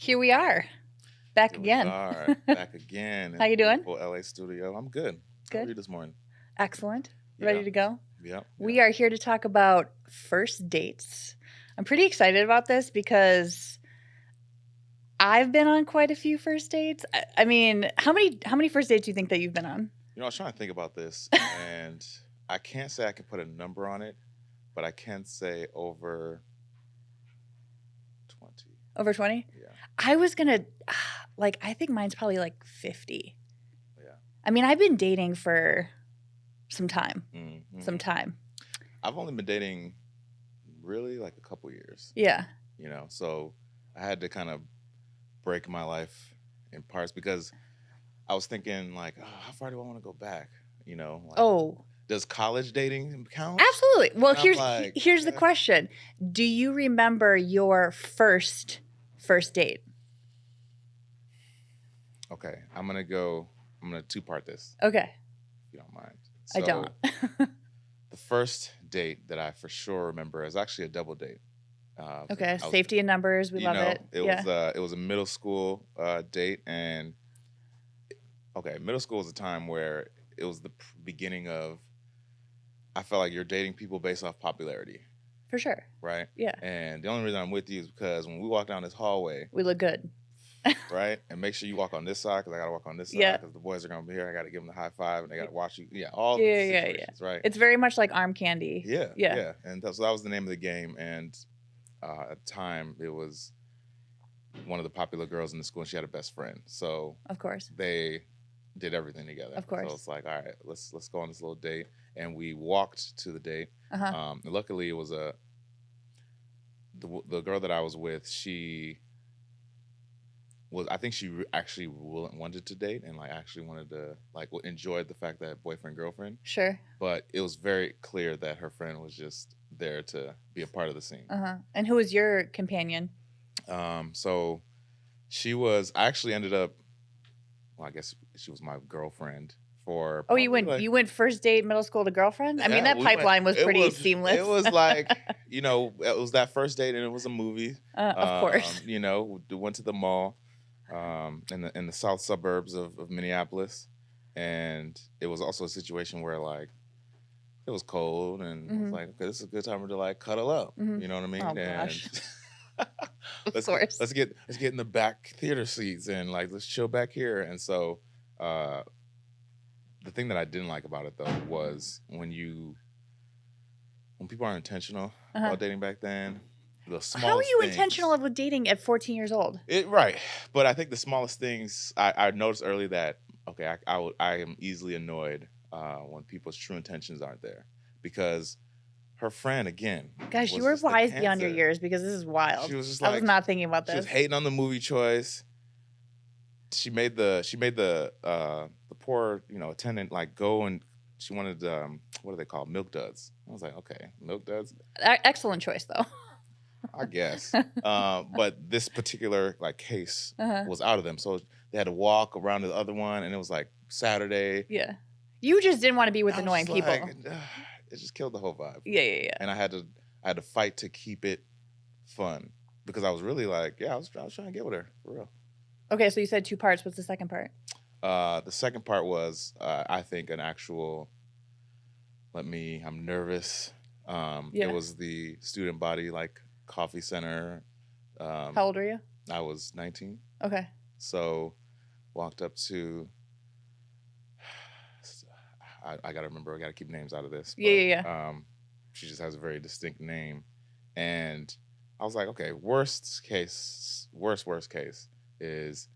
Here we are, back Here we again. are back again in How the you doing? beautiful LA studio. I'm good. How are Good. you this morning? Excellent. Ready Yeah, to go? yep, We yep. are here to talk about first dates. I'm pretty excited about this because I've been on quite a few first dates. I mean, how many first dates do you think that you've been on? I was trying to think about this, and I can't say I can put a number on it, but I can say over 20. Over 20? Yeah, I was gonna I think mine's probably like 50. yeah. I mean, I've been dating for some time. Some hmm time. I've only been dating really like a couple years, Yeah. so I had to kind of break my life in parts because I was thinking like, oh, how far do I want to go back? Like, Oh, does college dating count? absolutely. Well, And I'm here's like, here's the question. Do you remember your first date? okay, I'm gonna two-part this, Okay. if you don't mind. I don't. So the first date that I for sure remember is actually a double date. Okay, I was, safety in numbers, we love it. Yeah. it was a middle school date, and okay, middle school was a time where it was the beginning of. I felt like you're dating people based off popularity, For sure. right? Yeah. And the only reason I'm with you is because when we walk down this hallway, We look good. right? And make sure you walk on this side because I gotta walk on this side Yeah. because the boys are gonna be here. I gotta give them the high five and they gotta watch you. Yeah, all the Yeah. situations, right? It's very much like arm candy. Yeah, Yeah, yeah. And so that was the name of the game. And at the time, it was one of the popular girls in the school, and she had a best friend. So of course. they did everything together. Of So course. it's like, all right, let's go on this little date, and we walked to the date. Uh-huh. And luckily, it was the girl that I was with. She was I think she actually wanted to date and like actually wanted to like enjoyed the fact that boyfriend girlfriend, Sure. but it was very clear that her friend was just there to be a part of the scene. Uh-huh. And who was your companion? So she was I actually ended up well I guess she was my girlfriend for Oh, probably like you went first date middle school to girlfriend? I mean, yeah that we went pipeline was pretty seamless. it was like it was that first date and it was a movie. Of course. We went to the mall in the south suburbs of Minneapolis, and it was also a situation where like it was cold and I was Mhm. like, okay, this is a good time to like cuddle up. Mhm. You know what I Oh mean? And gosh. Of let's course. let's get in the back theater seats and like let's chill back here. And so uh, the thing that I didn't like about it though was when people are intentional Uh-huh. about dating back then, the How are smallest you things. intentional with dating at 14 years old? It right, but I think the smallest things I noticed early that okay, I am easily annoyed when people's true intentions aren't there because her friend again Gosh, you was were just the wise beyond your cancer. years because this is She wild. was just I was like not thinking about she was this. hating on the movie choice. She made the poor attendant like go and she wanted what do they call milk duds. I was like okay milk duds Excellent choice, though. I guess. But this particular like case Uh-huh. was out of them, so they had to walk around to the other one, and it was like Saturday. Yeah. You just didn't want to be with I was annoying just people. like, it just killed the whole vibe, Yeah. and I had to fight to keep it fun because I was really like, yeah, I was trying to get with her for real. Okay, so you said two parts. What's the second part? The second part was, I think, an actual. I'm nervous. It Yeah. was the student body like coffee center. How old are you? I was 19. Okay. So walked up to I gotta remember I gotta keep names out of this. But, Yeah. she just has a very distinct name. And I was like, okay, worst case is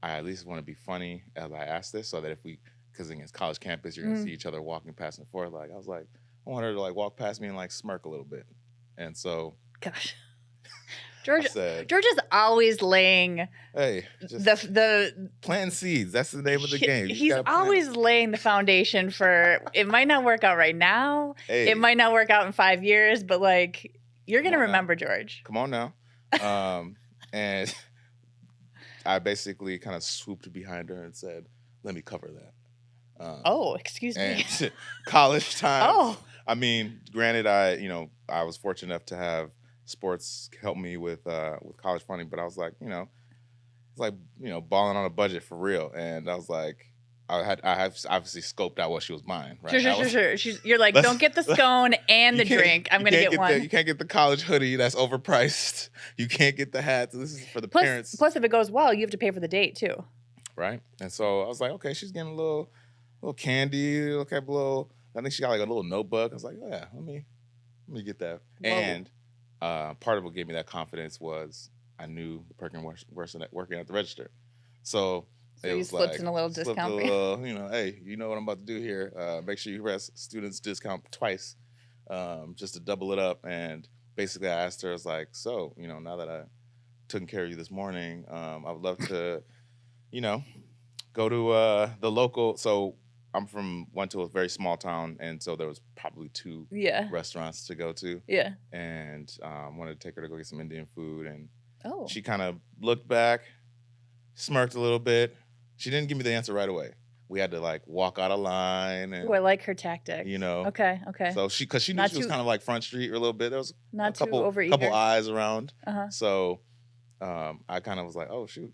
I at least want to be funny as I ask this so that if we because against college campus you're gonna see each other walking past and forth. Like I was like, I want her to like walk past me and like smirk a little bit. And so Gosh. I said, George is always laying hey, just the plant seeds. That's the name of the game. You just he's gotta plant always it. laying the foundation for it might not work out right now. Hey. It might not work out in 5 years, but like you're Come gonna on now. remember George. Come on now. And I basically kind of swooped behind her and said, let me cover that. Oh, excuse me. And college time. Oh. I mean, granted, I was fortunate enough to have sports help me with college funding, but I was like, it's like, balling on a budget for real. And I was like, I have obviously scoped out what she was buying, right? Sure. You're like, Let's- don't get the scone and the drink. I'm you gonna can't get one. You can't get the college hoodie that's overpriced. You can't get the hats. This is for the parents, Plus, if it goes well, you have to pay for the date too. right? And so I was like, okay, she's getting a little candy, okay, I think she got like a little notebook. I was like, oh, yeah, let me get that. Whoa. And part of what gave me that confidence was I knew the person working at the register. So it you was slipped like, in a little discount for you. Hey, you know what I'm about to do here. Make sure you press students discount twice, just to double it up. And basically I asked her, I was like, so, now that I took care of you this morning, I would love to, go to the local. So went to a very small town, and so there was probably 2 restaurants to go to. Yeah. And wanted to take her to go get some Indian food, and Oh. she kind of looked back, smirked a little bit. She didn't give me the answer right away. We had to like walk out of line, and I like her tactic. Okay. So because she knew she was kind of like Front Street a little bit. There was not a couple too overeager. eyes around. Uh-huh. So I kind of was like, oh shoot,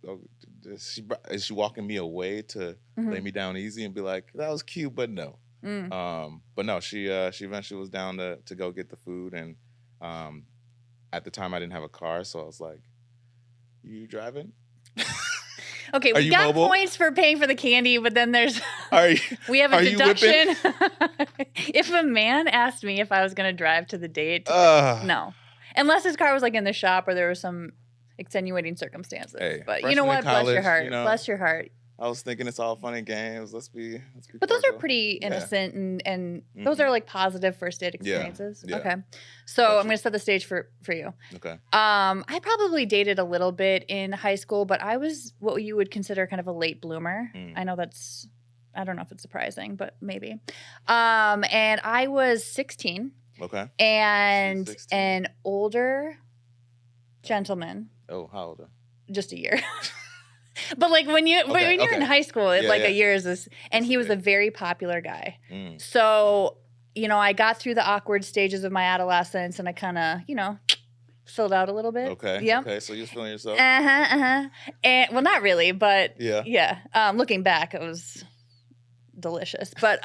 is she walking me away to lay me down easy and be like, that was cute, but no. But no, she eventually was down to go get the food, and at the time I didn't have a car, so I was like, you driving? Okay, we got points for paying for the candy, but then we have a deduction. If a man asked me if I was going to drive to the date, no. Unless his car was like in the shop or there was some extenuating circumstances. Hey, but you know what? College, bless your heart. Bless your heart. I was thinking it's all fun and games. Let's be But those are pretty innocent and those are like positive first date experiences. Yeah. Okay. So I'm going to set the stage for you. Okay. I probably dated a little bit in high school, but I was what you would consider kind of a late bloomer. I know I don't know if it's surprising, but maybe. And I was 16. Okay. And 16. an older gentleman. Oh, how old? Just a year. But like when you're in high school, a year is this, and he was a very popular guy. So, I got through the awkward stages of my adolescence, and I kind of, filled out a little bit. Okay. Yeah. Okay. So you was feeling yourself. And well, not really, but yeah. Looking back, it was delicious. But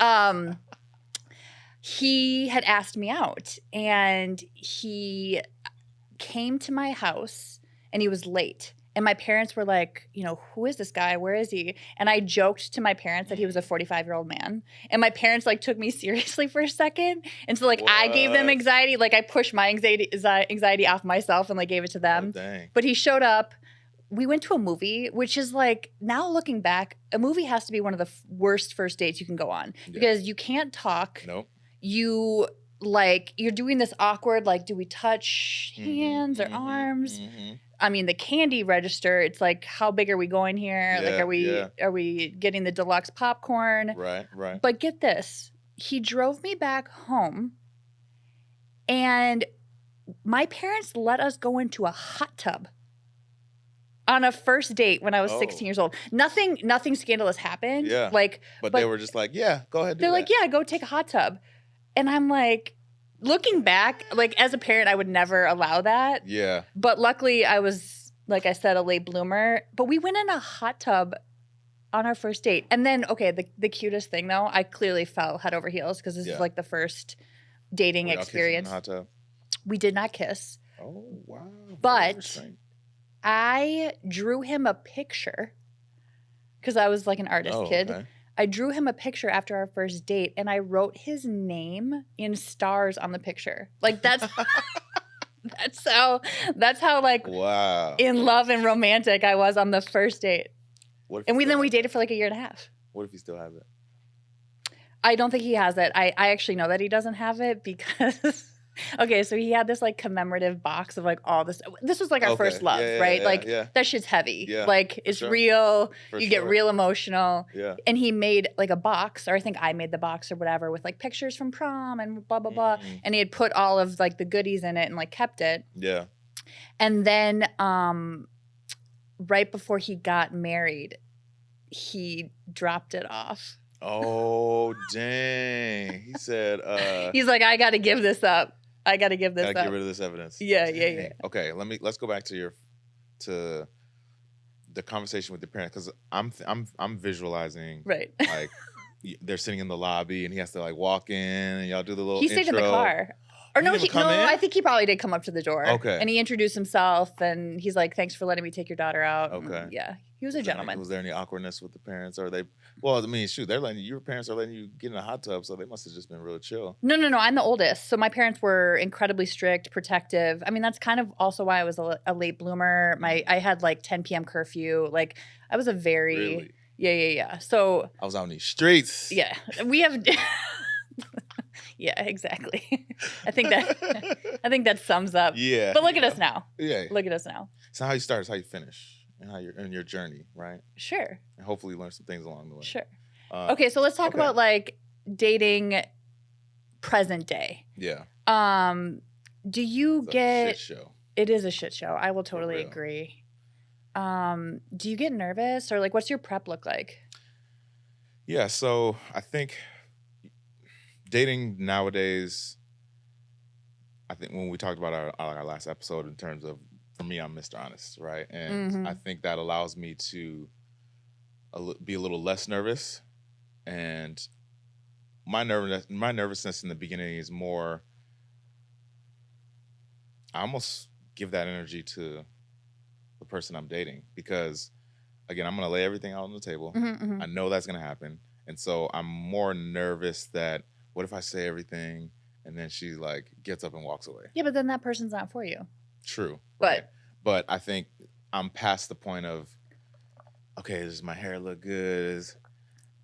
he had asked me out, and he came to my house, and he was late. And my parents were like, who is this guy? Where is he? And I joked to my parents that he was a 45-year-old man. And my parents like took me seriously for a second. And so like I gave them anxiety. Like I pushed my anxiety off myself and like gave it to them. Oh, dang. But he showed up. We went to a movie, which is like, now looking back, a movie has to be one of the worst first dates you can go on. Because you can't talk. Nope. You're doing this awkward, like, do we touch hands or arms? I mean, the candy register, it's like, how big are we going here? Yeah, are we getting the deluxe popcorn? Right. But get this. He drove me back home, and my parents let us go into a hot tub on a first date when I was 16 years old. Nothing scandalous happened. Yeah. But they were just like, yeah, go ahead. They're like, yeah, go take a hot tub. And I'm like, looking back, like as a parent, I would never allow that. Yeah. But luckily I was, like I said, a late bloomer. But we went in a hot tub on our first date. And then, okay, the cutest thing though, I clearly fell head over heels because this is like the first dating experience. In the hot tub? We did not kiss. Oh, wow. But I drew him a picture because I was like an artist kid. Okay. I drew him a picture after our first date, and I wrote his name in stars on the picture. Like that's that's how like in love and romantic I was on the first date. And we dated for like a year and a half. What if he still has it? I don't think he has it. I actually know that he doesn't have it because okay, so he had this like commemorative box of like all this. This was like our first love, right? That shit's heavy. Yeah, like it's real. You get real emotional. Yeah. And he made like a box, or I think I made the box or whatever, with like pictures from prom and blah blah blah. And he had put all of like the goodies in it and like kept it. Yeah. And then right before he got married, he dropped it off. Oh dang. He said he's like, I gotta give this up. I gotta give this up. Get rid of this evidence. Yeah. Okay, let's go back to the conversation with the parents, because I'm visualizing Right. like they're sitting in the lobby and he has to like walk in and y'all do the little He stayed in the intro. car. Or He no, didn't even come I in? think he probably did come up to the door. Okay. And he introduced himself and he's like, "Thanks for letting me take your daughter out." Okay. And yeah. He was a gentleman. Was there any awkwardness with the parents? Or they? Well, I mean, shoot, they're letting your parents are letting you get in a hot tub, so they must have just been real chill. No. I'm the oldest. So my parents were incredibly strict, protective. I mean, that's kind of also why I was a late bloomer. I had like 10 p.m. curfew. Like I was a very Really? Yeah. So I was out in these streets. yeah, we have yeah, exactly. I think that sums up. Yeah. But look at us now. Yeah. Look at us now. It's not how you start, it's how you finish. And how you're in your journey, right? Sure. And hopefully learn some things along the way. Sure. Okay, so let's talk about like dating present day. Yeah. Do you It's get a shit show. It is a shit show. I will For totally real. agree. Do you get nervous or like what's your prep look like? Yeah, so I think dating nowadays, I think when we talked about our last episode in terms of, for me, I'm Mr. Honest, right? And I think that allows me to be a little less nervous. And my nervousness in the beginning is more, I almost give that energy to the person I'm dating because, again, I'm going to lay everything out on the table. I know that's going to happen. And so I'm more nervous that what if I say everything and then she like gets up and walks away? Yeah, but then that person's not for you. True. But right? But I think I'm past the point of, okay, does my hair look good?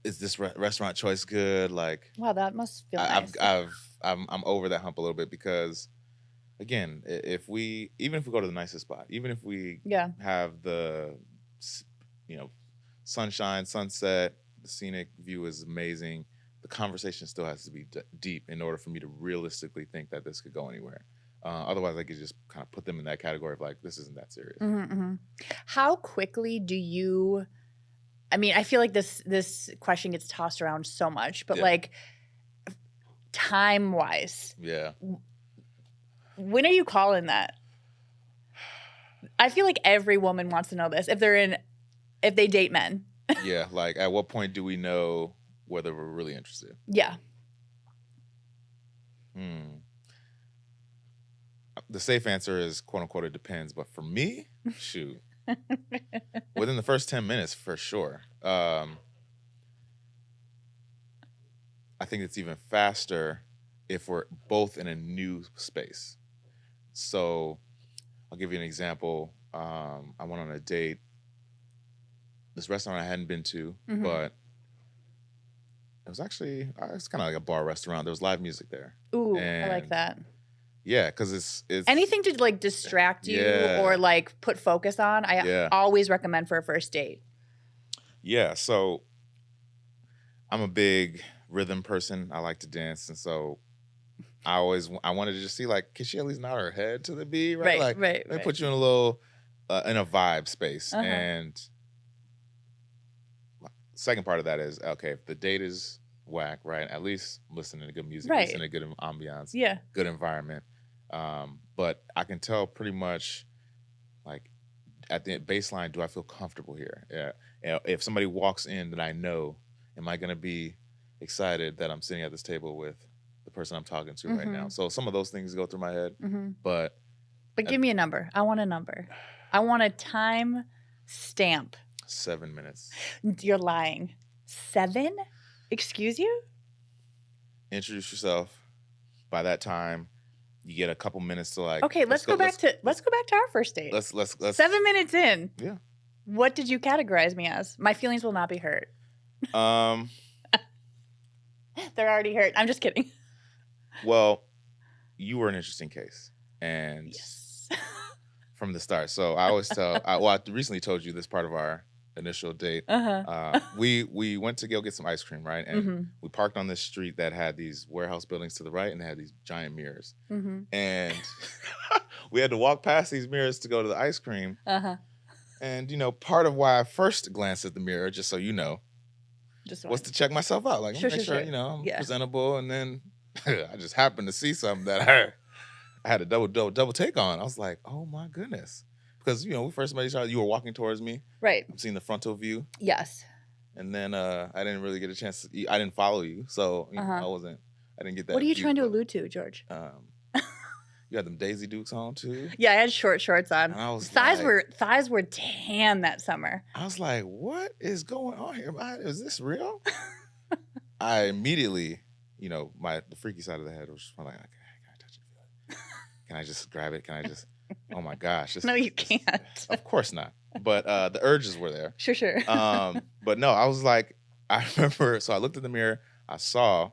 Is this restaurant choice good? Like, wow, that must feel nice. I'm over that hump a little bit because, again, even if we go to the nicest spot, even if we have the, sunshine, sunset, the scenic view is amazing, the conversation still has to be deep in order for me to realistically think that this could go anywhere. Otherwise, I could just kind of put them in that category of like, this isn't that serious. How quickly do you? I mean, I feel like this question gets tossed around so much, but like time wise, when are you calling that? I feel like every woman wants to know this if they date men. Yeah, like at what point do we know whether we're really interested? Yeah. The safe answer is quote unquote it depends, but for me, shoot, within the first 10 minutes for sure. I think it's even faster if we're both in a new space. So I'll give you an example. I went on a date. This restaurant I hadn't been to, but it was actually, it's kind of like a bar restaurant. There was live music there. Ooh, I like that. Yeah, because it's anything to like distract you or like put focus on. I always recommend for a first date. Yeah, so I'm a big rhythm person. I like to dance, and so I wanted to just see like, can she at least nod her head to the beat, right? Like, let me put you in a little in a vibe space. And second part of that is, okay, if the date is whack, right? At least listening to good music, listening to good ambiance, good environment. But I can tell pretty much, like, at the baseline, do I feel comfortable here? Yeah. If somebody walks in that I know, am I going to be excited that I'm sitting at this table with the person I'm talking to right now? So some of those things go through my head. But give me a number. I want a number. I want a time stamp. 7 minutes. You're lying. 7? Excuse you? Introduce yourself. By that time, you get a couple minutes to like. Okay, let's go back to our first date. Let's 7 minutes in. Yeah. What did you categorize me as? My feelings will not be hurt. They're already hurt. I'm just kidding. Well, you were an interesting case, and from the start. So I always tell. I recently told you this part of our initial date. We went to go get some ice cream, right? And we parked on this street that had these warehouse buildings to the right, and they had these giant mirrors. And we had to walk past these mirrors to go to the ice cream. And part of why I first glanced at the mirror, just so you know, was to check myself out, like make sure I'm presentable. And then I just happened to see something that I had a double take on. I was like, oh my goodness. because we first met each other. You were walking towards me. Right. I'm seeing the frontal view, Yes. and then I didn't really get a chance. I didn't follow you, so Uh-huh. I didn't get that. What are you view, trying to but, allude to, George? You had them Daisy Dukes on too, Yeah, I had short shorts on. and I was Thighs were tan that summer. I was like, what is going on here? Is this real? I immediately, the freaky side of the head was just like, can I touch it? Can I just grab it? Can I just? Oh my gosh! No, you can't. Of course not. But the urges were there. Sure. But no, I was like, I remember. So I looked in the mirror. I saw,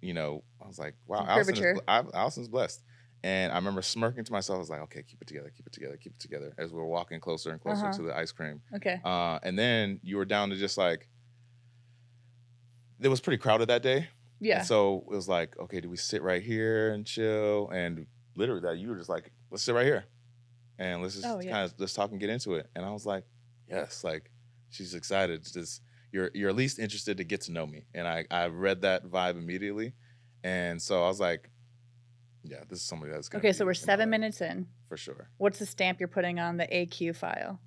I was like, wow, Allison's blessed. And I remember smirking to myself. I was like, okay, keep it together, as we were walking closer and closer to the ice cream. Okay. And then you were down to just like, it was pretty crowded that day. Yeah. And so it was like, okay, do we sit right here and chill? And literally that you were just like, let's sit right here. And let's just let's talk and get into it. And I was like, yes, like she's excited. It's just, you're at least interested to get to know me. And I read that vibe immediately. And so I was like, yeah, this is somebody that's going to Okay, so we're 7 minutes in. For sure. What's the stamp you're putting on the AQ file?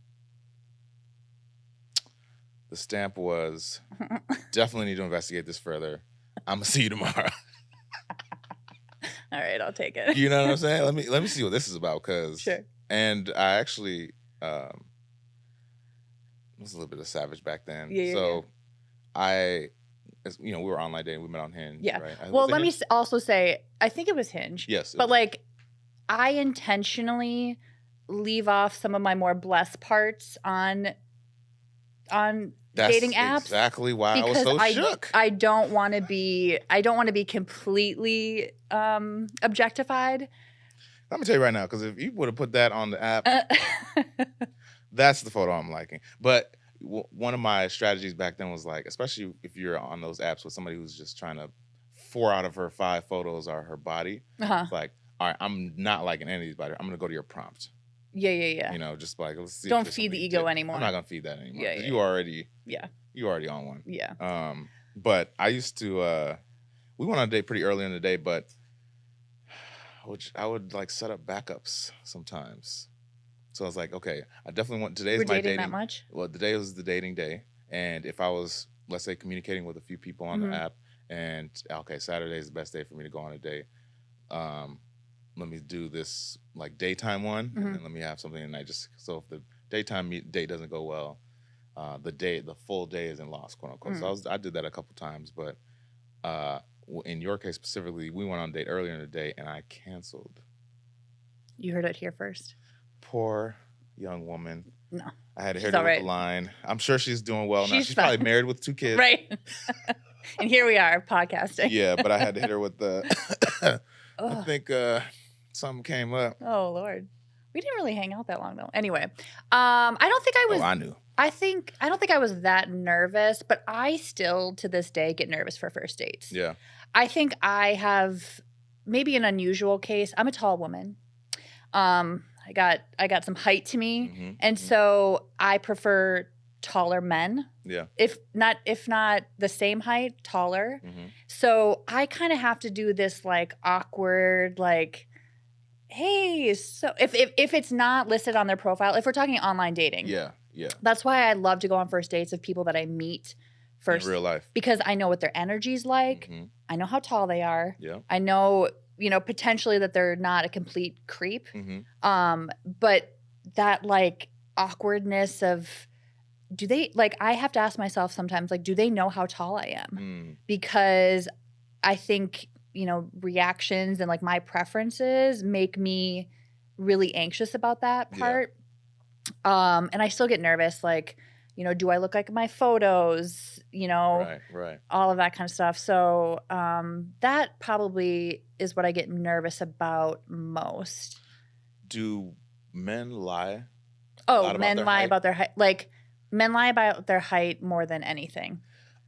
The stamp was, definitely need to investigate this further. I'm going to see you tomorrow. All right, I'll take it. You know what I'm saying? Let me see what this is about. Sure. And I actually was a little bit of savage back then. Yeah. So we were online dating. We met on Hinge. Yeah. Right? Well, let me also say, I think it was Hinge. Yes. But like, I intentionally leave off some of my more blessed parts on dating apps. That's exactly why I was so shook. I don't want to be completely objectified. Let me tell you right now, because if you would have put that on the app, that's the photo I'm liking. But one of my strategies back then was like, especially if you're on those apps with somebody who's just trying to 4 out of her 5 photos are her body. It's like, all right, I'm not liking any of these body. I'm gonna go to your prompt. Yeah. Just like, let's see. Don't feed the ego anymore. I'm not gonna feed that anymore. Yeah. You already on one. Yeah. But I used to. We went on a date pretty early in the day, but I would like set up backups sometimes. So I was like, okay, I definitely want today's my dating. That much? Well, today was the dating day, and if I was, let's say, communicating with a few people on the app, and okay, Saturday is the best day for me to go on a date. Let me do this like daytime one, and then let me have something at night. Just so if the daytime date doesn't go well, the full day isn't lost, quote unquote. So I did that a couple times, but in your case specifically, we went on a date earlier in the day, and I canceled. You heard it here first. Poor young woman. No, I had to hit her with the line. I'm sure she's doing well now. She's probably married with 2 kids, right? And here we are podcasting. Yeah, but I had to hit her with the. I think something came up. Oh Lord, we didn't really hang out that long though. Anyway, I don't think I was. Oh, I knew. I don't think I was that nervous, but I still to this day get nervous for first dates. Yeah. I think I have maybe an unusual case. I'm a tall woman. I got some height to me, and so I prefer taller men. Yeah. If not the same height, taller. So I kind of have to do this like awkward like, hey, so if it's not listed on their profile, if we're talking online dating. Yeah. That's why I love to go on first dates of people that I meet first in real life, because I know what their energy's like. I know how tall they are. Yeah. I know, potentially that they're not a complete creep. But that like awkwardness of, do they like, I have to ask myself sometimes, like, do they know how tall I am? Because I think, reactions and like my preferences make me really anxious about that part. And I still get nervous, like, do I look like my photos, Right. all of that kind of stuff. So that probably is what I get nervous about most. Do men lie? Oh, men lie about their height. Like, men lie about their height more than anything.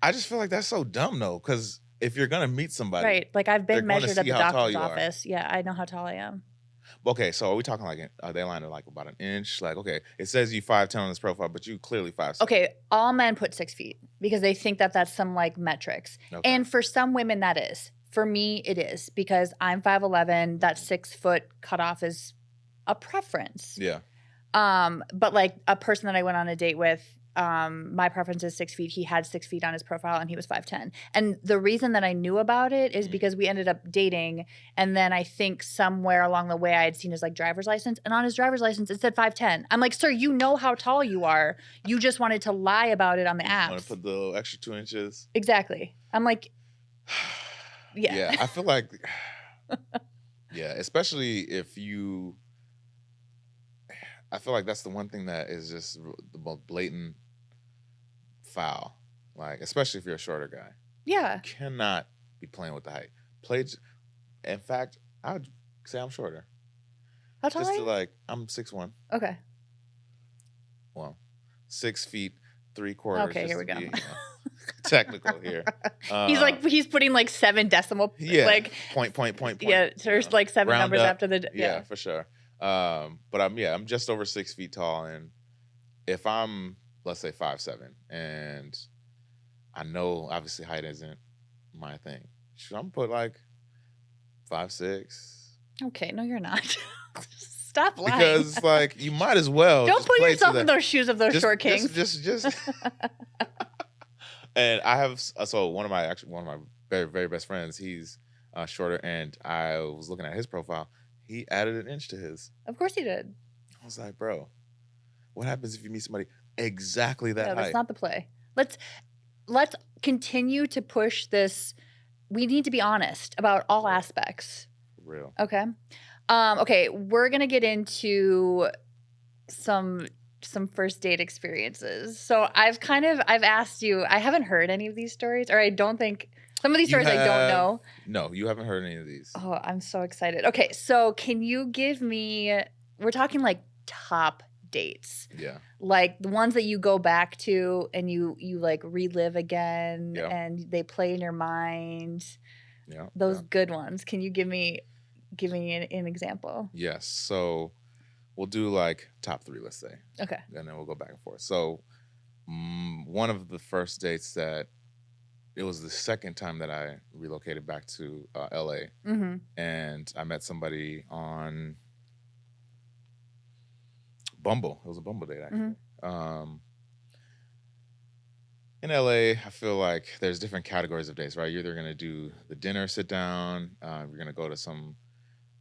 I just feel like that's so dumb, though, because if you're going to meet somebody. Right. Like, I've been measured at the doctor's office. Yeah, I know how tall I am. Okay, so are we talking like, are they lying like about an inch? Like, okay, it says you 5'10" on this profile, but you clearly 5'6". Okay, all men put 6 feet because they think that that's some like metrics. Okay. And for some women that is. For me, it is because I'm 5'11". That 6 foot cutoff is a preference. Yeah. But like a person that I went on a date with, my preference is 6 feet. He had 6 feet on his profile and he was 5'10". And the reason that I knew about it is because we ended up dating. And then I think somewhere along the way I had seen his like driver's license, and on his driver's license it said 5'10". I'm like, sir, you know how tall you are. You just wanted to lie about it on the Want apps. to put the extra 2 inches? Exactly. I'm like, yeah. Yeah, I feel like, yeah, especially if you, I feel like that's the one thing that is just the most blatant foul. Like, especially if you're a shorter guy. Yeah. You cannot be playing with the height. In fact, I would say I'm shorter. How tall Just are to you? like, I'm 6'1". Okay. Well, 6 feet 3/4. Okay, here we go. Technical here. He's putting like 7 decimal Yeah. like point. Yeah, there's like 7 Round numbers up. after the Yeah, for sure. But I'm just over 6 feet tall, and if I'm, let's say, 5'7", and I know obviously height isn't my thing, should I'm put like 5'6"? Okay, no, you're not. Stop lying. Because like you might as well Don't just put play yourself to in those shoes of those short kings. Just. And I have one of my very, very best friends. He's shorter, and I was looking at his profile. He added an inch to his. Of course he did. I was like, bro, what happens if you meet somebody exactly that No, height? that's not the play. Let's continue to push this. We need to be honest about all aspects. For real. Okay. Okay, we're gonna get into some first date experiences. So I've asked you. I haven't heard any of these stories, or I don't think some of these stories I don't know. No, you haven't heard any of these. Oh, I'm so excited. Okay, so can you give me? We're talking like top dates. Yeah. Like the ones that you go back to and you like relive again, Yeah. and they play in your mind. Yeah. Those good ones. Can you give me an example? Yes. So we'll do like top 3, let's say. Okay. And then we'll go back and forth. So one of the first dates that it was the second time that I relocated back to LA, Mm-hmm. and I met somebody on Bumble. It was a Bumble date, actually. In LA, I feel like there's different categories of dates, right? You're either going to do the dinner, sit down, you're going to go to some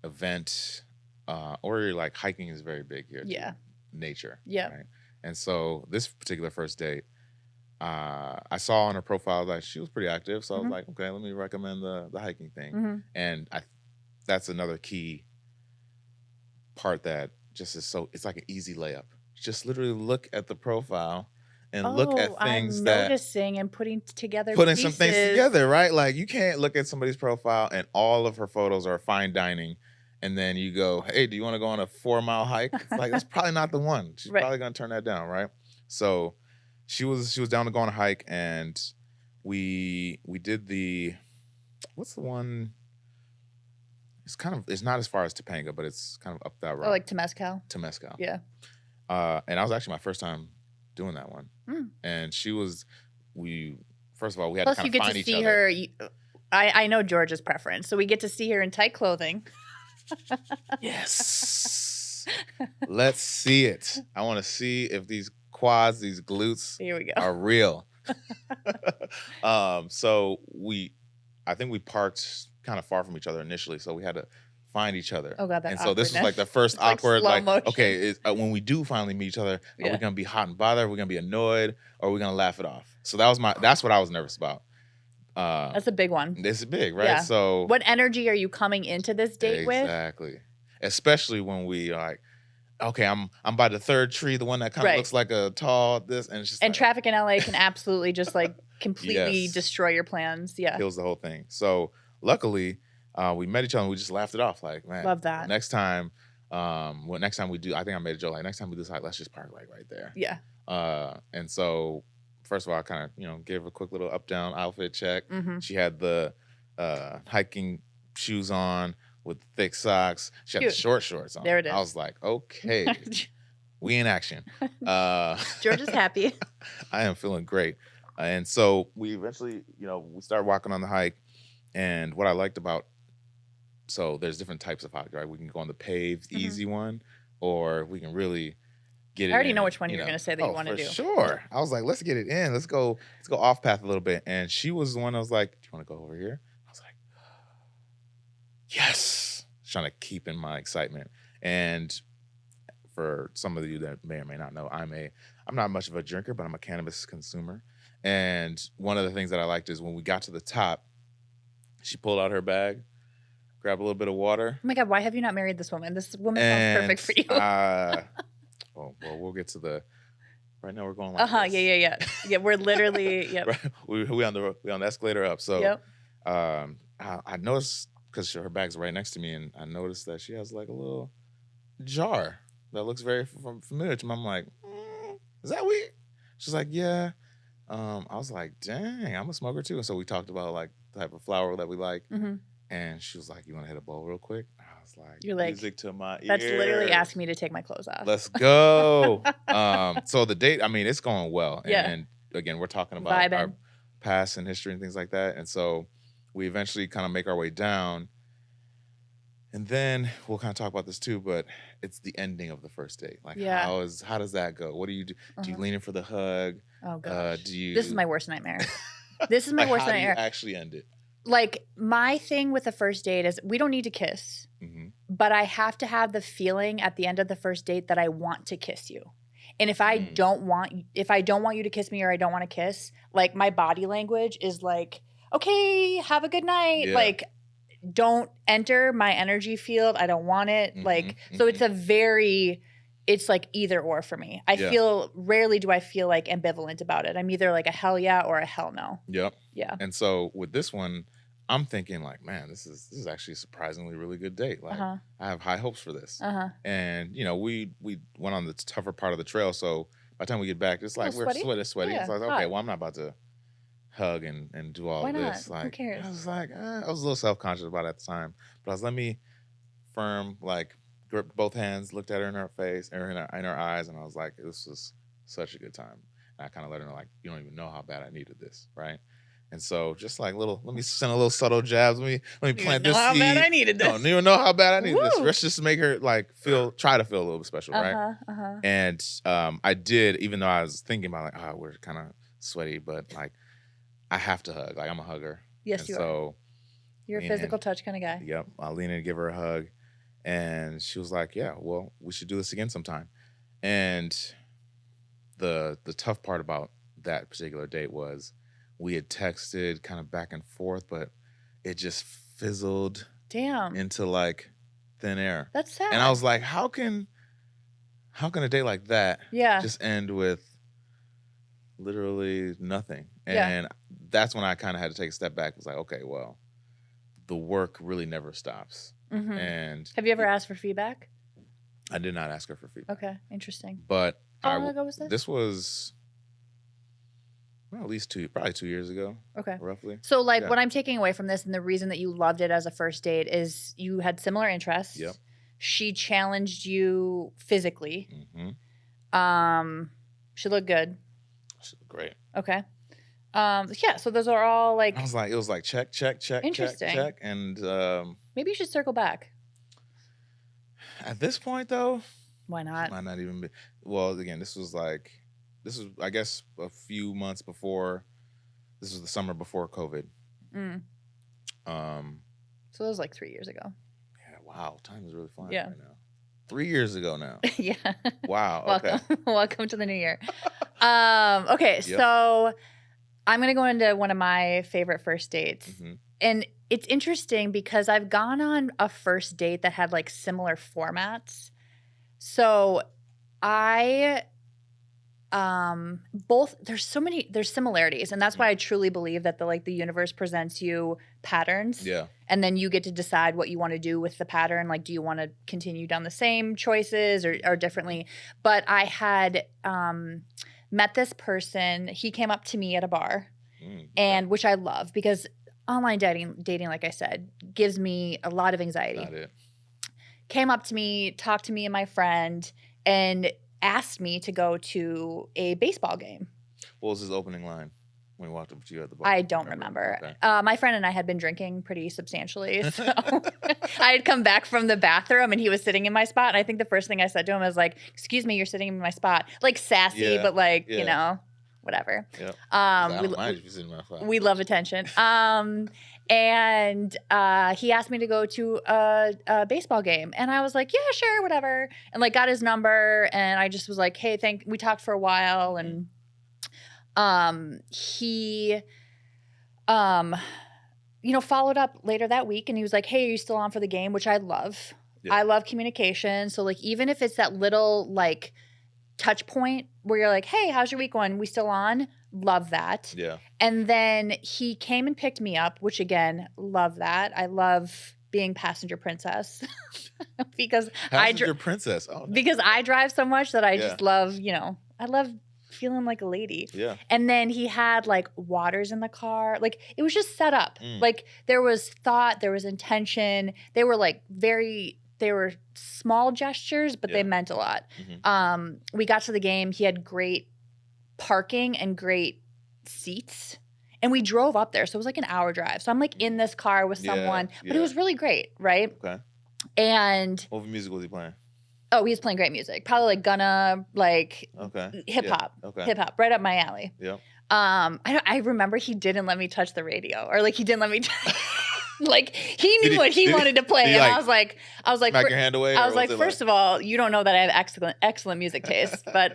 event, or you're like hiking is very big here. Yeah. Nature. Yeah. Right? And so this particular first date, I saw on her profile that she was pretty active. So I was like, okay, let me recommend the hiking thing. Mm-hmm. And that's another key part that just is it's like an easy layup. Just literally look at the profile and look at things I'm that noticing and putting together some things together, right? Like you can't look at somebody's profile and all of her photos are fine dining, and then you go, hey, do you want to go on a 4-mile hike? It's like that's probably not the one. She's Right. probably gonna turn that down, right? So she was down to go on a hike, and we did what's the one? It's not as far as Topanga, but it's kind of up that road. Oh, like Temescal? Temescal. Yeah. And that was actually my first time doing that one. And first of all, we had Plus, to kind you of get find to each see other. her. I know George's preference, so we get to see her in tight clothing. Yes. Let's see it. I want to see if these quads, these glutes Here we go. are real. So I think we parked kind of far from each other initially, so we had to find each other. Oh God, that and so this was like the awkwardness. first It's like awkward, slow like, motion. okay, when we do finally meet each other, are Yeah. we gonna be hot and bothered? Are we gonna be annoyed? Or are we gonna laugh it off? So that's what I was nervous about. That's a big one. This is big, right? Yeah. So What energy are you coming into this date with? exactly. Especially when we like, okay, I'm by the third tree, the one that kind of Right. looks like a tall this, and it's just And like, traffic in LA can absolutely just like completely Yes. destroy your plans. Yeah. kills the whole thing. So luckily, we met each other and we just laughed it off. Like, man, Love that. next time we do, I think I made a joke like, next time we do this hike, let's just park like right there. Yeah. And so first of all, I kind of gave a quick little up down outfit check. Mm-hmm. She had the hiking shoes on with thick socks. She had the Cute. short shorts on. There it is. I was like, okay, we in action. George is happy. I am feeling great. And so we eventually, we started walking on the hike. And what I liked about, so there's different types of hike, right? We can go on the paved, Mhm. easy one, or we can really get I it already know in, which one you're gonna say that you Oh, wanna for do. sure. I was like, let's get it in. Let's go off path a little bit. And she was the one that was like, do you want to go over here? I was like, yes. Trying to keep in my excitement. And for some of you that may or may not know, I'm not much of a drinker, but I'm a cannabis consumer. And one of the things that I liked is when we got to the top, she pulled out her bag, grabbed a little bit of water, Oh my god, why have you not married this woman? This woman sounds perfect for you. well, we'll get to the. Right now we're going like Yeah, this. yeah. We're literally, yep. Right, we on the escalator up. So, Yep. I noticed because her bag's right next to me, and I noticed that she has like a little jar that looks very familiar to me. I'm like, is that weed? She's like, yeah. I was like, dang, I'm a smoker too. And so we talked about like the type of flower that we like. Mm-hmm. And she was like, you want to hit a bowl real quick? I was like, You're like, music to my ears. That's literally asking me to take my clothes off. Let's go. So the date, I mean, it's going well. Yeah. And again, we're talking about Vibing. our past and history and things like that. And so we eventually kind of make our way down. And then we'll kind of talk about this too, but it's the ending of the first date. Like, Yeah. how does that go? What do you do? Do you lean in for the hug? Oh gosh. Do you? This is my worst nightmare. This is my like, worst how nightmare. Do you actually end it? Like, my thing with the first date is we don't need to kiss, but I have to have the feeling at the end of the first date that I want to kiss you. And if I don't want you to kiss me or I don't want to kiss, like my body language is like, okay, have a good night. Yeah. Like, don't enter my energy field. I don't want it. Like, so it's like either or for me. Rarely do I feel like ambivalent about it. I'm either like a hell yeah or a hell no. Yep. Yeah. And so with this one, I'm thinking like, man, this is actually a surprisingly really good date. Like, I have high hopes for this. And we went on the tougher part of the trail, so by the time we get back, it's like we're sweaty. Yeah, it's like, okay, well, I'm not about to hug and do all Why of not? this. Like, Who cares? I was like, I was a little self-conscious about it at the time, but I was let me firm, like, gripped both hands, looked at her in her face, or in her eyes, and I was like, this was such a good time. And I kind of let her know, like, you don't even know how bad I needed this, right? And so just like let me send a little subtle jabs. Let me plant this seed. How bad I needed this. Don't even know how bad I needed this. Let's just make her like try to feel a little bit special, right? And I did, even though I was thinking about like, we're kind of sweaty, but like I have to hug. Like I'm a hugger. Yes, and you so are. You're a physical touch kind of guy. Yep. I'll lean in and give her a hug. And she was like, yeah, well, we should do this again sometime. And the tough part about that particular date was we had texted kind of back and forth, but it just fizzled into like thin air. That's sad. And I was like, how can a date like that just end with literally nothing? And that's when I kind of had to take a step back. It was like, okay, well, the work really never stops. And have you ever asked for feedback? I did not ask her for feedback. Okay, interesting. But how long ago was this? This was at least probably 2 years ago. Okay, roughly. So like what I'm taking away from this, and the reason that you loved it as a first date, is you had similar interests. Yep. She challenged you physically. She looked good. She looked great. Okay. So those are all like. I was like, it was like check, interesting. check, and maybe you should circle back. At this point, though, why not? Might not even be. Well, again, this was I guess a few months before. This was the summer before COVID. So that was like 3 years ago. Yeah. Wow. Time is really flying right now. 3 years ago now. Yeah. Wow. Welcome. Okay. Welcome to the new year. Okay. Yep. So I'm going to go into one of my favorite first dates. And it's interesting because I've gone on a first date that had like similar formats. So there's similarities, and that's why I truly believe that the universe presents you patterns. Yeah. And then you get to decide what you want to do with the pattern. Like, do you want to continue down the same choices or differently? But I had met this person. He came up to me at a bar, and which I love because online dating, like I said, gives me a lot of anxiety. Not it. Came up to me, talked to me and my friend, and asked me to go to a baseball game. What was his opening line? when he walked up to you at the bar? I don't remember. Okay. My friend and I had been drinking pretty substantially, so I had come back from the bathroom and he was sitting in my spot. And I think the first thing I said to him was like, "Excuse me, you're sitting in my spot," like sassy, Yeah, but like you yeah. know, whatever. Yep. 'Cause I We don't mind if you sit in my spot. we love attention. And he asked me to go to a baseball game, and I was like, "Yeah, sure, whatever." And like got his number, and I just was like, "Hey, we talked for a while," and he you know, followed up later that week and he was like, "Hey, are you still on for the game?" Which I love. Yeah. I love communication. So like even if it's that little like touch point where you're like, "Hey, how's your week going? We still on?" Love that. Yeah. And then he came and picked me up, which again, love that. I love being passenger princess because Passenger princess. Oh, no. because I drive so much that I Yeah. just love, you know, I love feeling like a lady. Yeah. And then he had like waters in the car. Like it was just set up. Mm. Like there was thought, there was intention. They were like they were small gestures, but Yeah. they meant a lot. Mhm. We got to the game. He had great parking and great seats. And we drove up there. So it was like an hour drive. So I'm like in this car with Yeah, someone, but it yeah. was really great, right? Okay. And What music was he playing? oh, he was playing great music. Probably like Gunna, like Okay. hip hop. Yeah. Okay. Hip hop, right up my alley. Yep. I remember he didn't let me touch the radio, or like he didn't let me, like he Did knew what he did wanted to play, did he, and like, I was like, Smack your hand away? I or was like, it first of all, you don't know that I have excellent music taste, but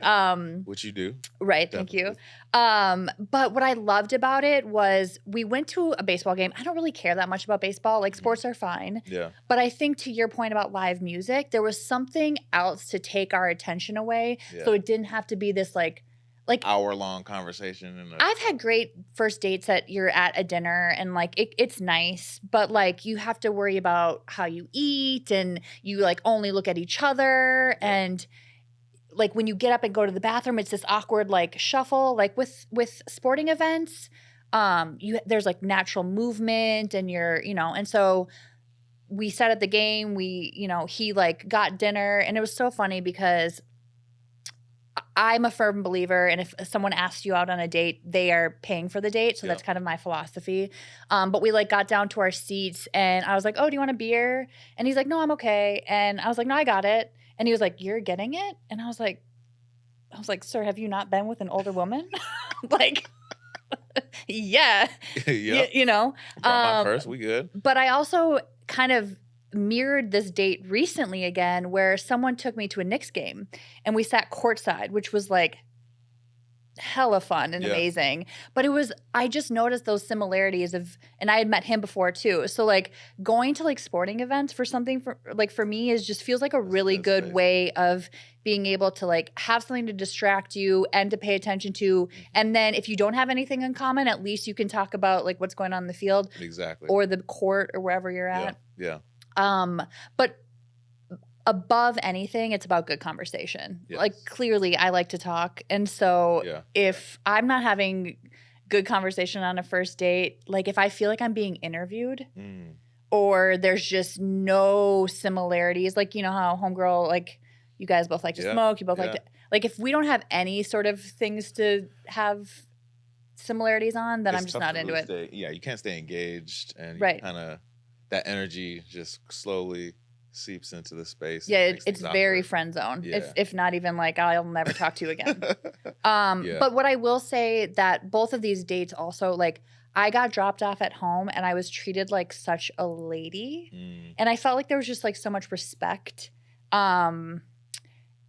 which you do. right, thank you. But what I loved about it was we went to a baseball game. I don't really care that much about baseball. Like sports are fine. Yeah. But I think to your point about live music, there was something else to take our attention away. Yeah. So it didn't have to be this like Hour-long conversation. And I've had great first dates that you're at a dinner and like it's nice, but like you have to worry about how you eat and you like only look at each other, Yeah. and like when you get up and go to the bathroom, it's this awkward like shuffle. Like with sporting events, there's like natural movement and you're, you know, and so we sat at the game, he like got dinner, and it was so funny because I'm a firm believer, and if someone asks you out on a date, they are paying for the date. So Yeah. that's kind of my philosophy. But we like got down to our seats, and I was like, "Oh, do you want a beer?" And he's like, "No, I'm okay." And I was like, "No, I got it." And he was like, "You're getting it?" And I was like, "Sir, have you not been with an older woman?" Like, yeah, yeah. you know. Brought my purse. We good. But I also kind of mirrored this date recently again where someone took me to a Knicks game and we sat courtside, which was like hella fun and Yeah. amazing. But I just noticed those similarities and I had met him before too. So like going to like sporting events for something for me is just feels like a really good good space. way of being able to like have something to distract you and to pay attention to. And then if you don't have anything in common, at least you can talk about like what's going on in the field Exactly. or the court or wherever you're yeah. at. Yeah. But above anything, it's about good conversation. Yes. Like clearly I like to talk. And so Yeah. if I'm not having good conversation on a first date, like if I feel like I'm being interviewed Mm. or there's just no similarities, like you know how homegirl, like you guys both like to Yeah. smoke, you both like Yeah. to, like if we don't have any sort of things to have similarities on, then It's I'm just tough not to into really it. you can't stay engaged, and Right. kind of that energy just slowly seeps into the space. Yeah, and makes it's things very awkward. friend zone. Yeah. If not even like I'll never talk to you again. Yeah. But what I will say that both of these dates also like I got dropped off at home and I was treated like such a lady, Mm. and I felt like there was just like so much respect.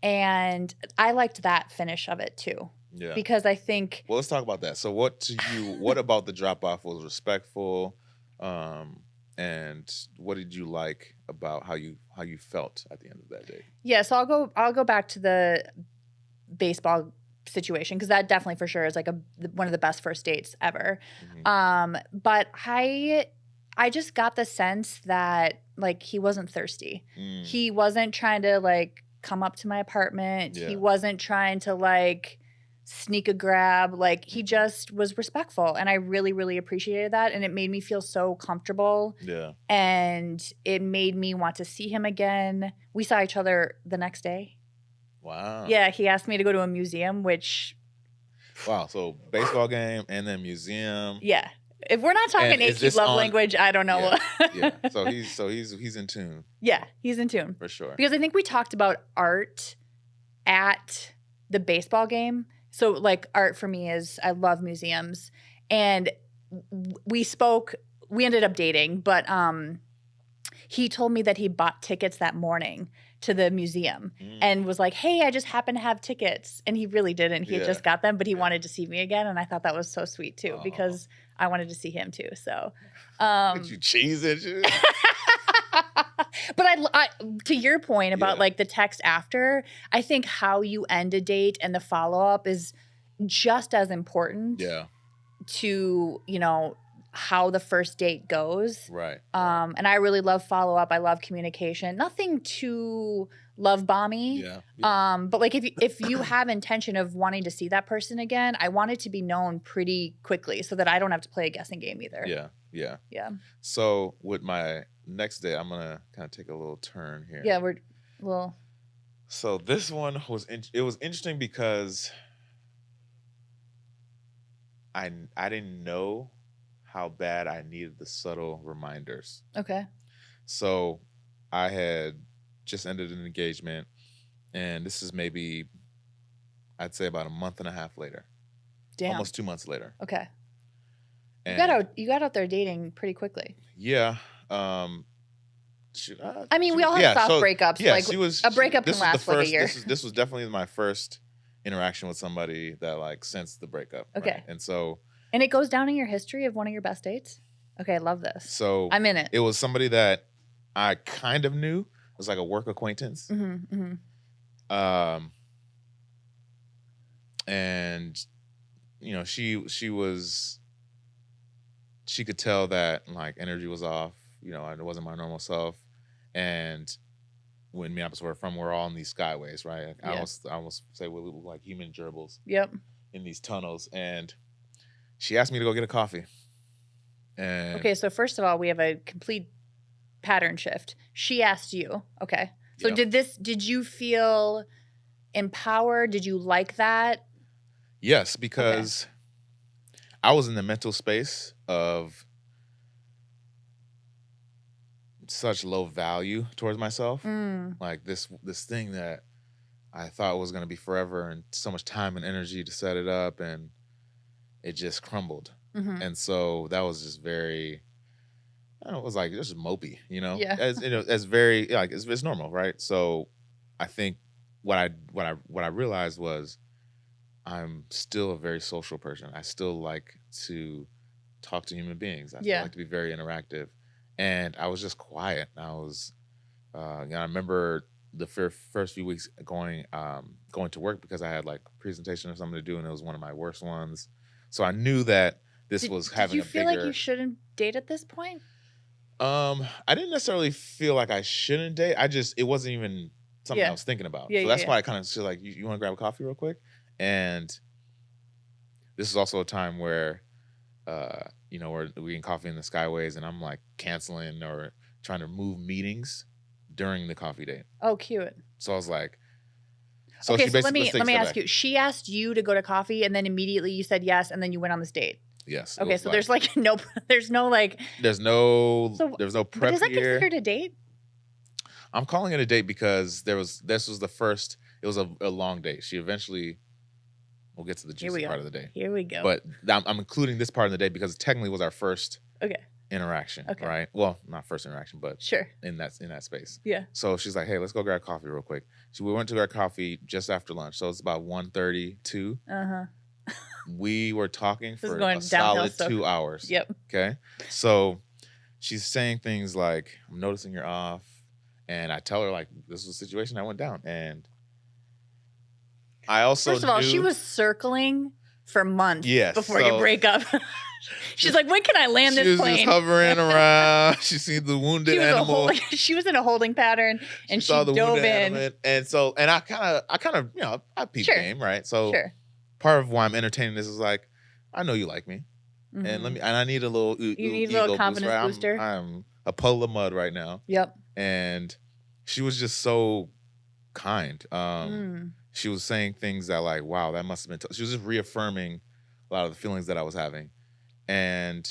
And I liked that finish of it too, Yeah. because I think Well, let's talk about that. So, what about the drop off was respectful, and what did you like about how you felt at the end of that day? yeah. So I'll go back to the baseball situation because that definitely for sure is like one of the best first dates ever. Mhm. But I just got the sense that like he wasn't thirsty. Mm. He wasn't trying to like come up to my apartment. Yeah. He wasn't trying to like sneak a grab. Like he just was respectful, and I really really appreciated that, and it made me feel so comfortable, Yeah. and it made me want to see him again. We saw each other the next day. Wow. Yeah, he asked me to go to a museum, which Wow. So baseball game and then museum. Yeah. If we're not And talking is AQ this love on? language, I don't know. Yeah, yeah. So he's in tune Yeah, he's in tune. for sure. Because I think we talked about art at the baseball game. So like art for me is I love museums. And we ended up dating, but he told me that he bought tickets that morning to the museum and was like, "Hey, I just happen to have tickets." And he really didn't. He had just got them, but he wanted to see me again, and I thought that was so sweet too because I wanted to see him too. So, Did you cheese it? But I to your point about like the text after, I think how you end a date and the follow up is just as important. Yeah. To how the first date goes. Right. And I really love follow up. I love communication. Nothing too love bomby. Yeah. But like if you have intention of wanting to see that person again, I want it to be known pretty quickly so that I don't have to play a guessing game either. Yeah. Yeah. Yeah. So with my next date, I'm gonna kind of take a little turn here. Yeah, well. So this one was interesting because I didn't know how bad I needed the subtle reminders. Okay. So I had just ended an engagement, and this is maybe, I'd say about a month and a half later. Damn. Almost 2 months later. Okay. And you got out there dating pretty quickly. Yeah. I mean, we all have soft breakups. Yeah, like a breakup can last like a year. This was definitely my first interaction with somebody that like since the breakup. Okay. Right? And so. And it goes down in your history of one of your best dates? Okay, I love this. So I'm in it. It was somebody that I kind of knew. It was like a work acquaintance. Mm-hmm, mm-hmm. And she could tell that like energy was off. It wasn't my normal self. And when Minneapolis, where we're from, we're all in these skyways, right? Like, I almost say we look like human gerbils. Yep. In these tunnels, and she asked me to go get a coffee. And okay, so first of all, we have a complete pattern shift. She asked you. Okay. So did you feel empowered? Did you like that? Yes, because I was in the mental space of such low value towards myself. Like this thing that I thought was going to be forever and so much time and energy to set it up, and it just crumbled. Mm-hmm. And so that was just very, I don't know, it was like just mopey, Yeah. as very like it's normal, right? So I think what I realized was I'm still a very social person. I still like to talk to human beings. I still like to be very interactive, and I was just quiet. I was, I remember the first few weeks going to work because I had like a presentation or something to do, and it was one of my worst ones. So I knew that this was having a bigger. Did you feel like you shouldn't date at this point? I didn't necessarily feel like I shouldn't date. It wasn't even something I was thinking about. So that's why I kind of said like, you want to grab a coffee real quick? And this is also a time where, we're getting coffee in the Skyways, and I'm like canceling or trying to move meetings during the coffee date. Oh, cute. So I was like, okay, so let me ask you. She asked you to go to coffee, and then immediately you said yes, and then you went on this date. Yes. Okay, so there's like no prep There's no prep is that here. considered a date? I'm calling it a date because this was the first. It was a long date. She eventually. We'll get to the juicy part of the day. Here we go. But I'm including this part of the day because it technically was our first interaction, right? Well, not first interaction, but sure in that space. Yeah. So she's like, "Hey, let's go grab coffee real quick." So we went to grab coffee just after lunch. So it's about 1:32. We were talking for a solid 2 hours. Yep. Okay. So she's saying things like, "I'm noticing you're off," and I tell her like, "This was a situation I went down," and I also first of all, she was circling for months before you break up. She's like, when can I land this plane? She was just hovering around. She seen the wounded animal. She was in a holding pattern, and she dove in. And I kind of, I peep game, right? So part of why I'm entertaining this is like, I know you like me, and I need a little. You need a little confidence booster. I'm a puddle of mud right now. Yep. And she was just so kind. she was saying things that like, wow, that must have been. She was just reaffirming a lot of the feelings that I was having, and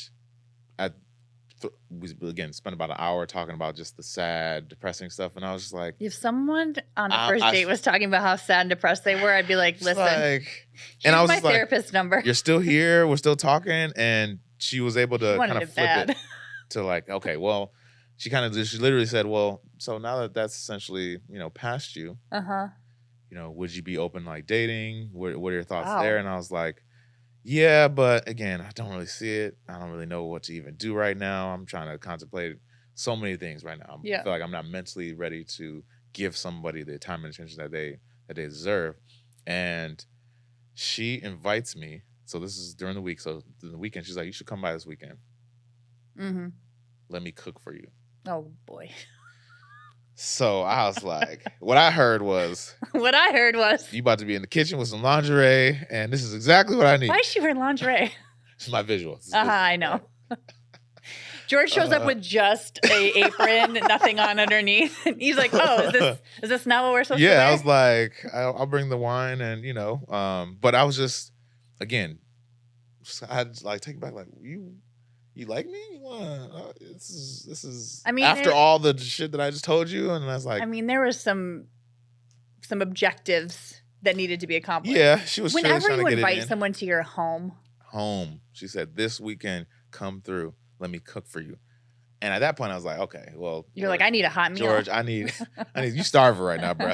we again spent about an hour talking about just the sad, depressing stuff, and I was just like, If someone on a first date was talking about how sad and depressed they were, I'd be like, listen, like, here's and I was my just like, therapist number. you're still here, we're still talking, and she was able to kind of flip it to like, okay, well, she literally said, well, so now that that's essentially, past you, would you be open like dating? What are your thoughts there? And I was like, yeah, but again, I don't really see it. I don't really know what to even do right now. I'm trying to contemplate so many things right now. I feel like I'm not mentally ready to give somebody the time and attention that they deserve. And she invites me. So this is during the week. So during the weekend, she's like, you should come by this weekend. Mm-hmm. Let me cook for you. Oh, boy. So I was like, what I heard was, you about to be in the kitchen with some lingerie, and this is exactly what I need. Why is she wearing lingerie? It's my visual. I know. George shows up with just a apron, nothing on underneath. And he's like, oh, is this not what we're supposed to wear? Yeah, I was like, I'll bring the wine, and but I was just, again, I had to like take it back, like, you like me? This is. I mean, after all the shit that I just told you, and I was like, I mean, there was some objectives that needed to be accomplished. Yeah, she was. Whenever you invite someone to your home, she said, this weekend, come through. Let me cook for you. And at that point, I was like, okay, well, you're like, I need a hot meal, George. I need you starving right now, bro.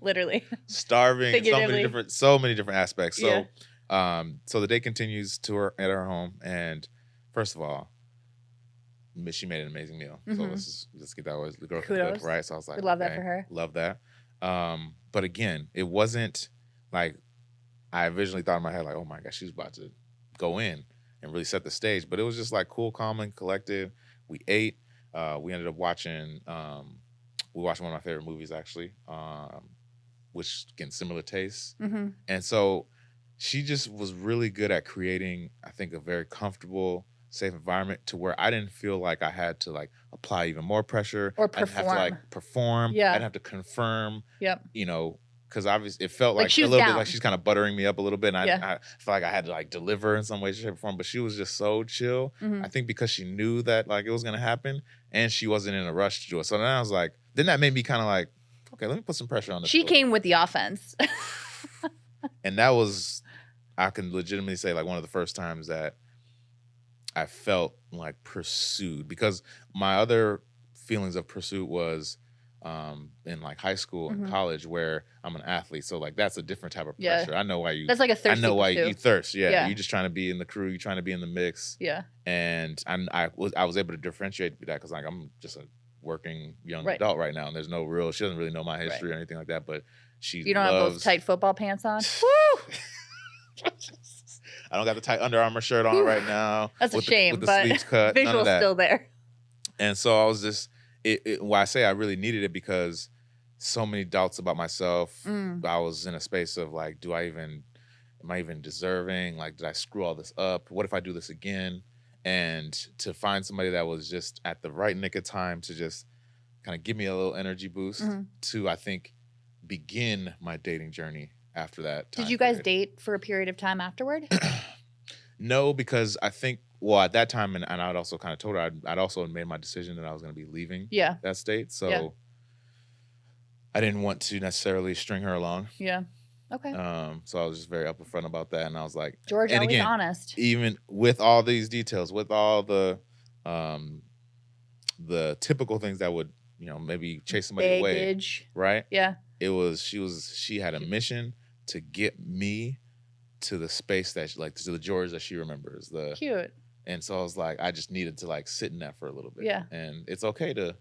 Literally starving. So many different aspects. So. Yeah. So the day continues at her home, and first of all, she made an amazing meal. So let's get that way. The girl can cook, right? So I was like, we love that for her. Love that. But again, it wasn't like I originally thought in my head, like, oh my gosh, she's about to go in and really set the stage. But it was just like cool, calm, and collected. We ate. We ended up watching. We watched one of my favorite movies, actually, which again, similar tastes, and so. She just was really good at creating, I think, a very comfortable, safe environment to where I didn't feel like I had to like apply even more pressure or perform. I'd have to like perform. Yeah. I'd have to confirm. Yep. Because obviously it felt like a little bit like she's kind of buttering me up a little bit, and I felt like I had to like deliver in some way, shape, or form. But she was just so chill. I think because she knew that like it was gonna happen, and she wasn't in a rush to do it. So then I was like, then that made me kind of like, okay, let me put some pressure on this. She came with the offense. And that was, I can legitimately say, like one of the first times that I felt like pursued, because my other feelings of pursuit was in like high school and college, where I'm an athlete. So like that's a different type of pressure. I know why you. That's like a thirst. I know why you thirst. Yeah. You're just trying to be in the crew. You're trying to be in the mix. Yeah. And I was able to differentiate that because like I'm just a working young adult right now, and there's no real. She doesn't really know my history or anything like that, but you don't have those tight football pants on. Woo! I don't got the tight Under Armour shirt on right now. That's a shame, with the but sleeves cut, visual's still there. And so I was just, why I say I really needed it, because so many doubts about myself. I was in a space of like, am I even deserving? Like, did I screw all this up? What if I do this again? And to find somebody that was just at the right nick of time to just kind of give me a little energy boost to, I think, begin my dating journey after that time. Did you guys date for a period of time afterward? No, because I think, well, at that time, and I'd also kind of told her, I'd also made my decision that I was going to be leaving that state. So I didn't want to necessarily string her along. Yeah. Okay. So I was just very upfront about that. And I was like, George, and always again, honest. Even with all these details, with all the typical things that would, maybe chase somebody away. Right? Yeah. She had a mission to get me to the space that to the George that she remembers. Cute. And so I was like, I just needed to like sit in that for a little bit. Yeah. And it's okay to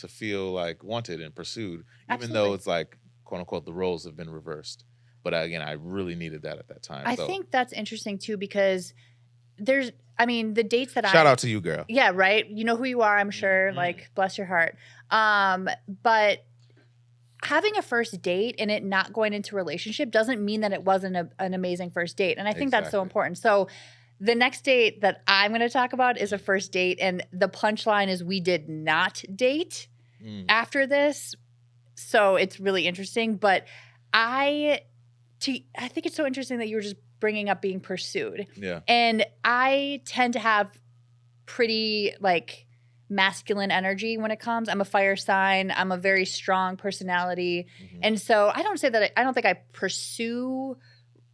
feel like wanted and pursued, even though it's like, quote unquote, the roles have been reversed. But again, I really needed that at that time. I think that's interesting too, because the dates that shout out to you, girl. Yeah, right. You know who you are, I'm sure. Like, bless your heart. But having a first date and it not going into a relationship doesn't mean that it wasn't an amazing first date. And I think that's so important. So the next date that I'm going to talk about is a first date. And the punchline is we did not date after this. So it's really interesting. But I think it's so interesting that you were just bringing up being pursued. Yeah. And I tend to have pretty like masculine energy when it comes. I'm a fire sign. I'm a very strong personality. Mhm. And so I don't say that I don't think I pursue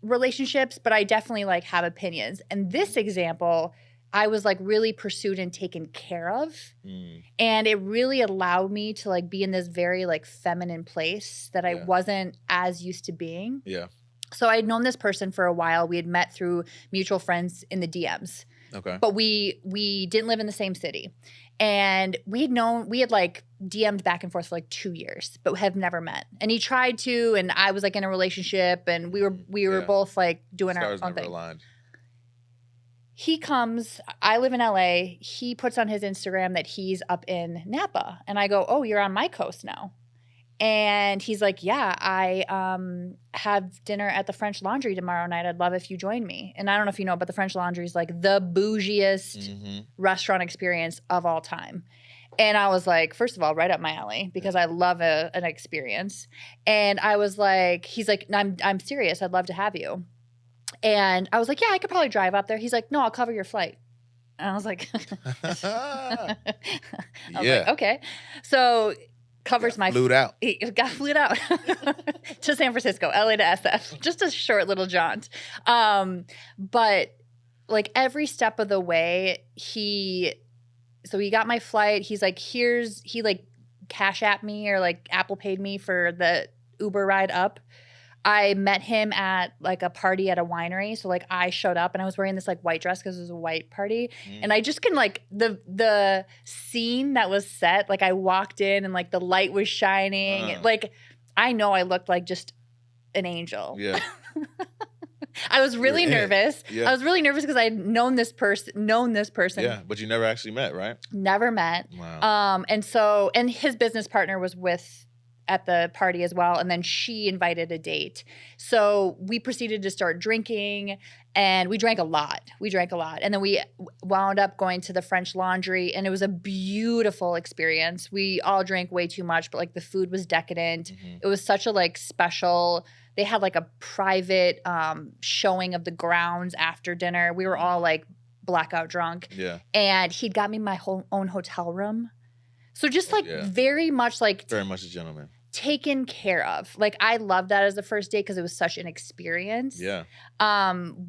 relationships, but I definitely like have opinions. And this example, I was like really pursued and taken care of. Mm. And it really allowed me to like be in this very like feminine place that I Yeah. wasn't as used to being. Yeah. So I had known this person for a while. We had met through mutual friends in the DMs. Okay. But we didn't live in the same city. And we had like DM'd back and forth for like 2 years, but have never met. And he tried to, and I was like in a relationship, and we were Yeah. both like doing Stars our own never thing. aligned. He comes, I live in LA. He puts on his Instagram that he's up in Napa. And I go, "Oh, you're on my coast now." And he's like, "Yeah, I have dinner at the French Laundry tomorrow night. I'd love if you join me." And I don't know if you know, but the French Laundry is like the bougiest Mhm. restaurant experience of all time. And I was like, first of all, right up my alley because I love an experience. And I was like, he's like, I'm serious. I'd love to have you. And I was like, yeah, I could probably drive up there. He's like, no, I'll cover your flight. And I was like, I was Yeah. like, okay. So covers my Flew out. he got flew out to San Francisco, LA to SF, just a short little jaunt. But like every step of the way, he got my flight. He's like, he like Cash App me or like Apple paid me for the Uber ride up. I met him at like a party at a winery. So like I showed up and I was wearing this like white dress because it was a white party. And I just can like the scene that was set, like I walked in and like the light was shining. Like I know I looked like just an angel. Yeah. I was really nervous. Yeah. I was really nervous because I had known this person. Yeah, but you never actually met, right? Never met. Wow. And his business partner was at the party as well. And then she invited a date. So we proceeded to start drinking and we drank a lot. And then we wound up going to the French Laundry and it was a beautiful experience. We all drank way too much, but like the food was decadent. Mhm. It was such a like special, they had like a private showing of the grounds after dinner. We were all like blackout drunk. Yeah. And he'd got me my own hotel room. So just like Yeah. very much like Very much a gentleman. taken care of. Like I love that as a first date because it was such an experience. Yeah.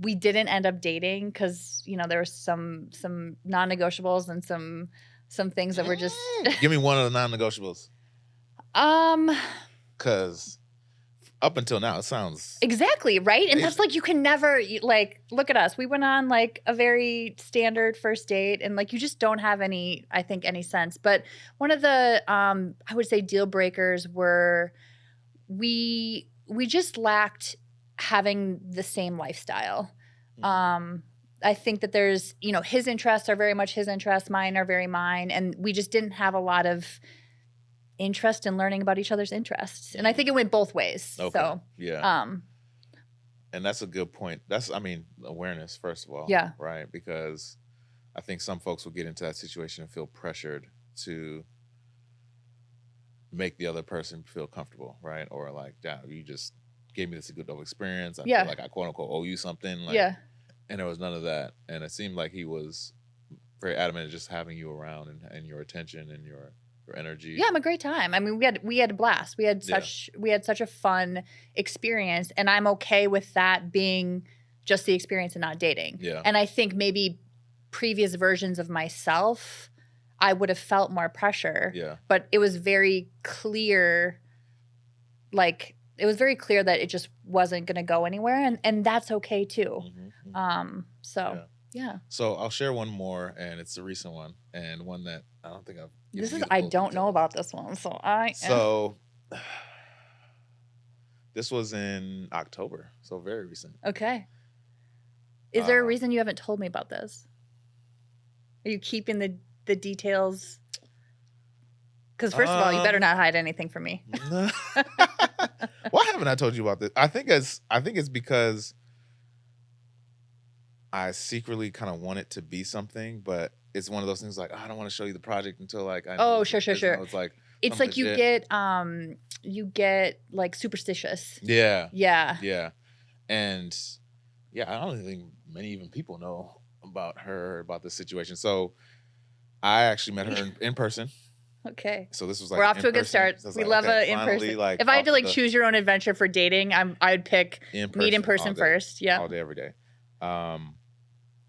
We didn't end up dating because there was some non-negotiables and some things that were just Give me one of the non-negotiables. Because up until now, it sounds exactly right. And that's like you can never like look at us. We went on like a very standard first date and like you just don't have any sense. But one of the I would say deal breakers were we just lacked having the same lifestyle. I think that there's, his interests are very much his interests, mine are very mine, and we just didn't have a lot of interest in learning about each other's interests. And I think it went both ways. Okay. So, yeah. And that's a good point. That's, awareness, first of all. Yeah. Right? Because I think some folks will get into that situation and feel pressured to make the other person feel comfortable, right? Or like, damn, you just gave me this good experience. I feel like I quote unquote owe you something. Like, yeah. And there was none of that. And it seemed like he was very adamant at just having you around and your attention and your energy. Yeah, I'm a great time. I mean, we had a blast. We had such a fun experience, and I'm okay with that being just the experience and not dating. Yeah. And I think maybe previous versions of myself, I would have felt more pressure. Yeah. But it was very clear, that it just wasn't going to go anywhere, and that's okay too. Mm-hmm. So. Yeah. So I'll share one more, and it's a recent one, and one that I don't think I've. I don't know about this one, so this was in October, so very recent. Okay. Is there a reason you haven't told me about this? Are you keeping the details? Because first of all, you better not hide anything from me. Why haven't I told you about this? I think it's because I secretly kind of want it to be something, but it's one of those things like, I don't want to show you the project until like I know. Oh, sure. It's like, It's some like you legit. get like superstitious. Yeah, Yeah. yeah, and yeah, I don't even think many even people know about her about this situation. So I actually met her in person. Okay. So this was We're like off in to a good person. start. So it's We like, love okay, a in finally, person. like If I had off to of like the choose your own adventure for dating, I'd pick in meet in person all person day, first. Yeah. all day, every day. Um,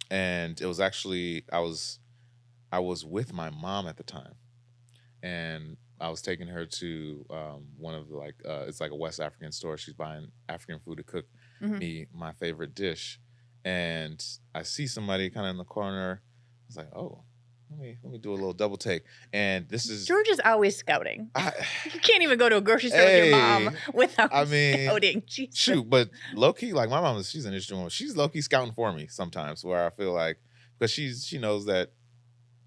and it was actually I was with my mom at the time, and I was taking her to one of the like it's like a West African store. She's buying African food to cook Mhm. me my favorite dish, and I see somebody kind of in the corner. I was like, oh, let me do a little double take, and this is George is always scouting. I, You can't even go to a grocery store with your mom hey, without I mean, scouting. Jesus. shoot, but low key, like my mom is, she's an interesting woman. She's low key scouting for me sometimes, where I feel like because she knows that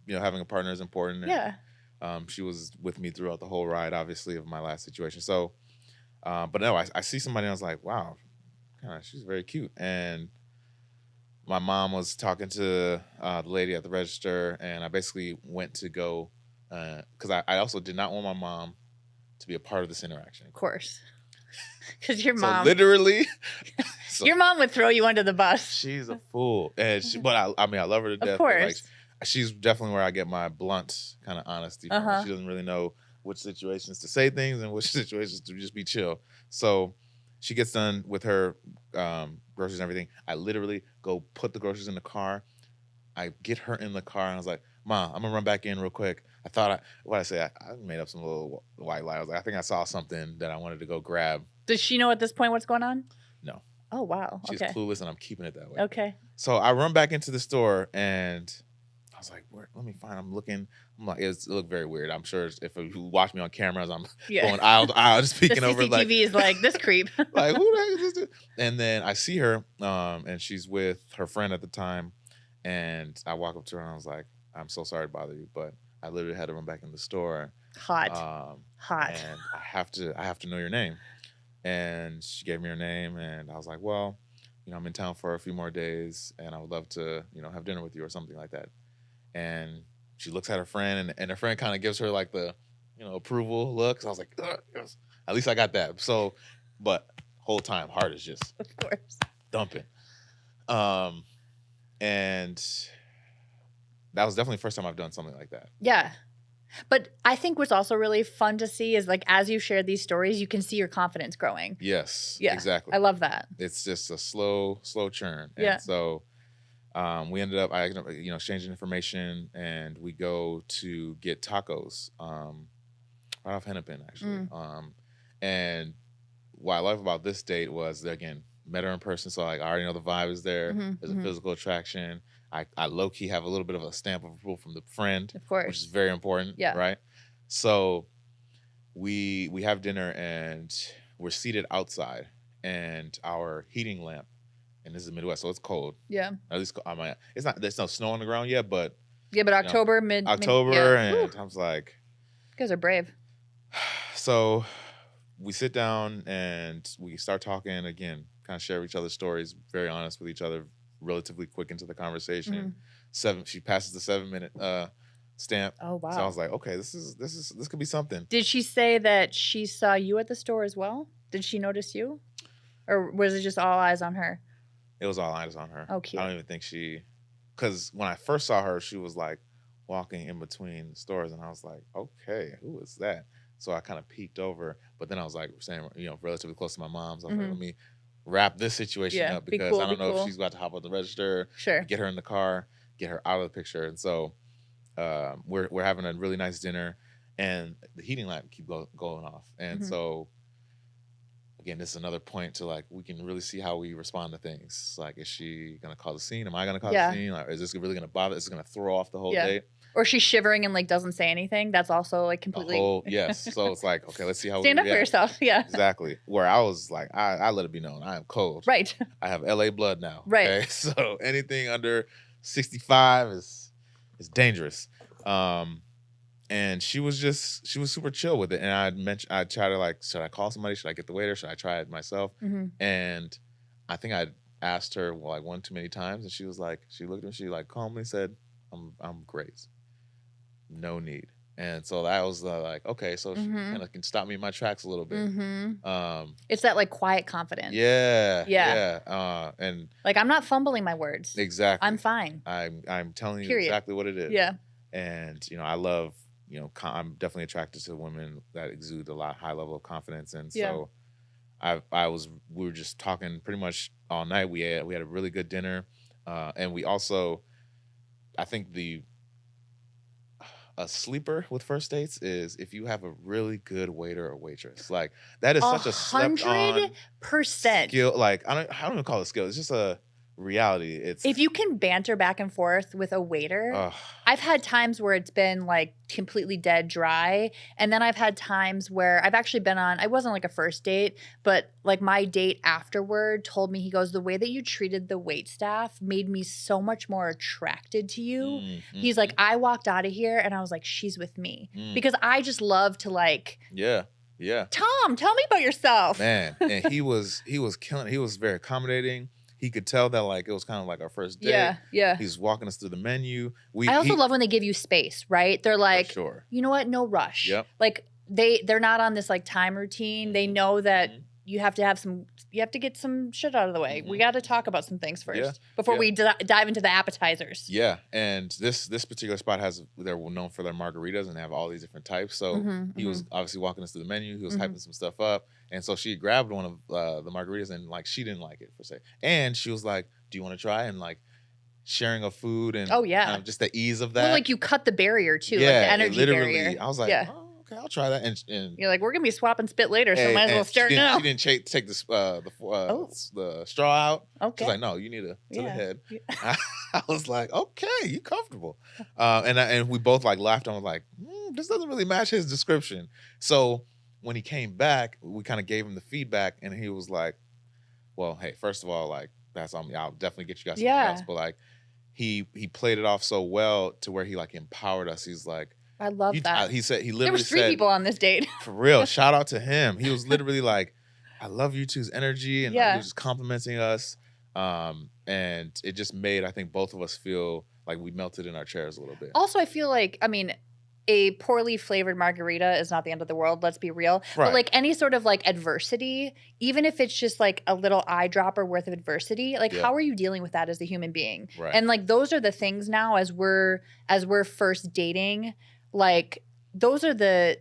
having a partner is important, and Yeah. she was with me throughout the whole ride, obviously, of my last situation. So, but no, I see somebody and I was like, wow, she's very cute. And my mom was talking to the lady at the register, and I basically went to go because I also did not want my mom to be a part of this interaction. Of course. Because your So mom, literally, so your mom would throw you under the bus. she's a fool, and but I mean, I love her to Of death. But like, course. she's definitely where I get my blunt kind of honesty from. Uh-huh. She doesn't really know which situations to say things and which situations to just be chill. So she gets done with her groceries and everything. I literally go put the groceries in the car. I get her in the car and I was like, "Ma, I'm gonna run back in real quick." I thought I made up some little white lie. I was like, I think I saw something that I wanted to go grab. Does she know at this point what's going on? No. Oh, wow. She's Okay. clueless, and I'm keeping it that way. Okay. So I run back into the store, and I was like, let me find. I'm looking. I'm like, it looked very weird. I'm sure if you watch me on cameras, I'm going aisle to aisle, just The peeking over. CCTV Like, is like, this creep. like, who the heck is this dude? And then I see her, and she's with her friend at the time. And I walk up to her, and I was like, I'm so sorry to bother you, but I literally had to run back in the store. Hot. And I have to know your name. And she gave me her name, and I was like, well, I'm in town for a few more days, and I would love to, have dinner with you or something like that. And she looks at her friend, and her friend kind of gives her like the, approval look. So I was like, yes. At least I got that. So, but whole time, heart is just of course dumping. And that was definitely the first time I've done something like that. Yeah. But I think what's also really fun to see is like as you share these stories, you can see your confidence growing. Yes, yeah, exactly. I love that. It's just a slow churn. And yeah. So we ended up, exchanging information, and we go to get tacos right off Hennepin, actually. And what I love about this date was that, again, met her in person, so like I already know the vibe is there. There's a physical attraction. I low key have a little bit of a stamp of approval from the friend, of course, which is very important. Yeah. Right. So we have dinner, and we're seated outside, and our heating lamp, and this is the Midwest, so it's cold. Yeah. At least it's not. There's no snow on the ground yet, but yeah. But October, October, yeah. and I was like, you guys are brave. So we sit down and we start talking again, kind of share each other's stories, very honest with each other, relatively quick into the conversation. She passes the 7-minute stamp. Oh wow. So I was like, okay, this could be something. Did she say that she saw you at the store as well? Did she notice you? Or was it just all eyes on her? It was all eyes on her. Oh, cute. I don't even think because when I first saw her, she was like walking in between stores, and I was like, okay, who is that? So I kind of peeked over, but then I was like saying, relatively close to my mom. So I was like, let me wrap this situation up, because I don't know if she's about to hop on the register, get her in the car, get her out of the picture. And so we're having a really nice dinner, and the heating lamp keep going off. And so again, this is another point to like, we can really see how we respond to things. Like, is she gonna cause a scene? Am I gonna cause a scene? Like, is this really gonna bother? Is this gonna throw off the whole date? Or she's shivering and like doesn't say anything. That's also like completely. Yes. So it's like, okay, let's see how stand up for yourself. Yeah. Exactly. Where I was like, I let it be known, I am cold. Right. I have LA blood now. Right. Okay? So anything under 65 is dangerous. And she was super chill with it. And I tried to like, should I call somebody? Should I get the waiter? Should I try it myself? And I think I asked her like one too many times, and she was like, she looked at me, she like calmly said, I'm great. No need. And so that was like, okay, so she Mhm. kind of can stop me in my tracks a little bit. Mhm. Um, It's that, like, quiet confidence. yeah, Yeah. yeah, and Like, I'm not fumbling my words. I'm exactly. fine. I'm telling you Period. exactly what it is. Yeah. And I love, I'm definitely attracted to women that exude a lot high level of confidence. And Yeah. so we were just talking pretty much all night. We had a really good dinner, and we also, I think a sleeper with first dates is if you have a really good waiter or waitress. Like that is such a slept on 100%. skill. Like I don't even call it skill. It's just a reality. It's If you can banter back and forth with a waiter, uh, I've had times where it's been like completely dead dry. And then I've had times where I've actually been on, I wasn't like a first date, but like my date afterward told me, he goes, the way that you treated the wait staff made me so much more attracted to you. He's like, I walked out of here and I was like, she's with me. Because I just love to like, yeah. Tom, tell me about yourself. Man, and he was killing. He was very accommodating. He could tell that like it was kind of like our first date. Yeah, yeah. He's walking us through the menu. I also love when they give you space, right? They're like, sure. you know what? No rush. Yep. Like they're not on this like time routine. They know that you have to get some shit out of the way. We got to talk about some things first before we dive into the appetizers. Yeah, and this particular spot they're known for their margaritas and they have all these different types. So he was obviously walking us through the menu. He was hyping some stuff up, and so she grabbed one of the margaritas and like she didn't like it per se, and she was like, "Do you want to try?" And like sharing of food and kind of just the ease of that. Well, like you cut the barrier too, like the energy barrier. I was like, oh, okay, I'll try that. And you're like, we're gonna be swapping spit later, so might as well start now. She didn't take the straw out. Okay. She's like, no, you need to the head. I was like, okay, you comfortable. And we both like laughed. I was like, this doesn't really match his description. So when he came back, we kind of gave him the feedback, and he was like, well, hey, first of all, like that's on me. I'll definitely get you guys something else. But like he played it off so well to where he like empowered us. He's like, I love that. He literally there was 3 people on this date. For real. Shout out to him. He was literally like, I love you two's energy. And like, he was just complimenting us. And it just made, I think, both of us feel like we melted in our chairs a little bit. Also, I feel like, I mean, a poorly flavored margarita is not the end of the world. Let's be real. Right. But like any sort of like adversity, even if it's just like a little eyedropper worth of adversity, like how are you dealing with that as a human being? Right. And like those are the things now as we're first dating, like those are the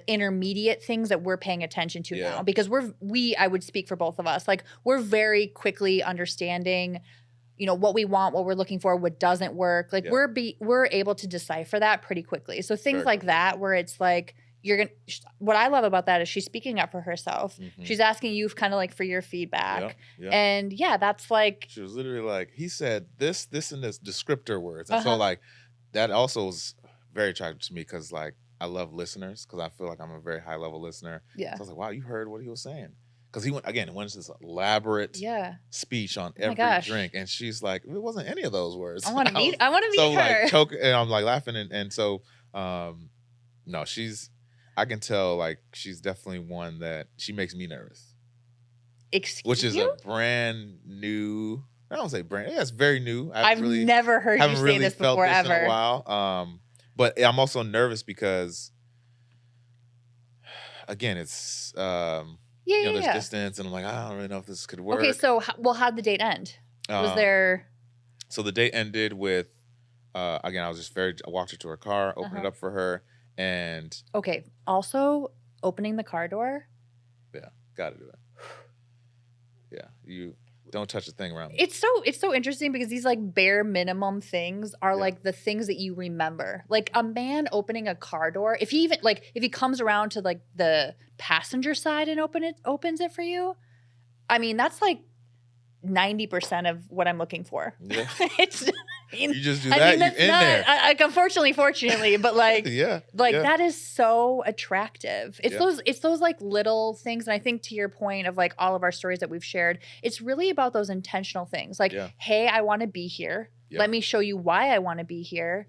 intermediate things that we're paying attention to now, because I would speak for both of us. Like we're very quickly understanding, what we want, what we're looking for, what doesn't work. Like we're able to decipher that pretty quickly. So things like that, where it's like, what I love about that is she's speaking up for herself. She's asking you kind of like for your feedback. And that's like, she was literally like, he said this, and this descriptor words. And so like, that also was very attractive to me because like, I love listeners because I feel like I'm a very high level listener. Yeah. So I was like, wow, you heard what he was saying. Because he went into this elaborate speech on every drink. And she's like, it wasn't any of those words. I want to meet her. Like choke, and I'm like laughing. And so, no, I can tell like she's definitely one that she makes me nervous. Which is a brand new, I don't say brand, it's very new. I've never heard you say this before ever. In a while. But I'm also nervous because, again, it's there's distance, and I'm like, I don't really know if this could work. Okay, so how'd the date end? Was there? So the date ended with, again, I walked her to her car, opened it up for her, and okay. Also, opening the car door. Yeah, gotta do it. Yeah, you. Don't touch a thing around me. It's so interesting because these like bare minimum things are like the things that you remember. Like a man opening a car door, if he comes around to like the passenger side and opens it for you, I mean that's like 90% of what I'm looking for. Yeah. You just do that. You're in there. Unfortunately, fortunately, but like, that is so attractive. It's those like little things, and I think to your point of like all of our stories that we've shared, it's really about those intentional things. Like, hey, I want to be here. Let me show you why I want to be here.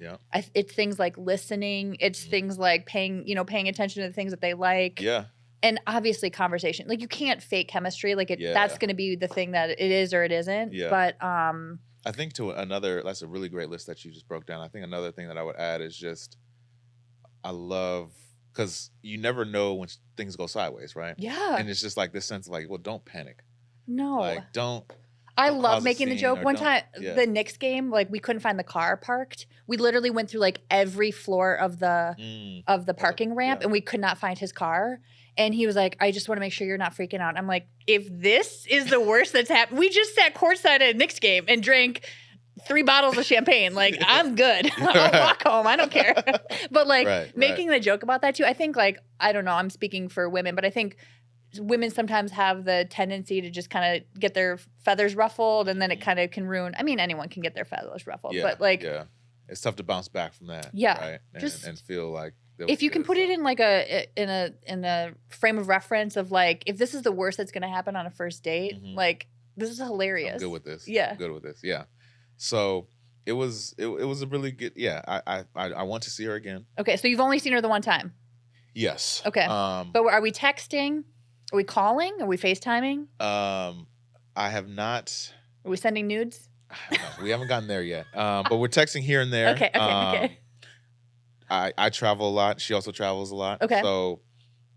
It's things like listening. It's things like paying attention to the things that they like. Yeah. And obviously conversation. Like you can't fake chemistry. Like that's going to be the thing that it is or it isn't. Yeah. But I think that's a really great list that you just broke down. I think another thing that I would add is just I love because you never know when things go sideways, right? Yeah. And it's just like this sense of like, well, don't panic, No. like don't I don't love cause a making the scene joke. or One don't time, yeah. the Knicks game, like we couldn't find the car parked. We literally went through like every floor Mm, of the of the parking ramp, yeah. and we could not find his car. And he was like, "I just want to make sure you're not freaking out." I'm like, "If this is the worst that's happened, we just sat courtside at a Knicks game and drank 3 bottles of champagne. Like, I'm good. I'll walk home. I don't care." But like Right, right. making the joke about that too, I think like I don't know. I'm speaking for women, but I think women sometimes have the tendency to just kind of get their feathers ruffled, and then it Mhm. kind of can ruin. I mean, anyone can get their feathers ruffled, Yeah, but like, yeah. It's tough to bounce back from that, yeah, right? And just feel like that was if you can good. put it So in like a frame of reference of like, if this is the worst that's going to happen on a first date, mhm. like this is I'm hilarious. good with this. Yeah. I'm good with this. Yeah. So it was a really good yeah. I want to see her again. Okay, so you've only seen her the one time. Yes. Okay. But are we texting? Are we calling? Are we FaceTiming? I have not. Are we sending nudes? I don't know. We haven't gotten there yet. But we're texting here and there. Okay. Okay. I travel a lot. She also travels a lot. Okay. So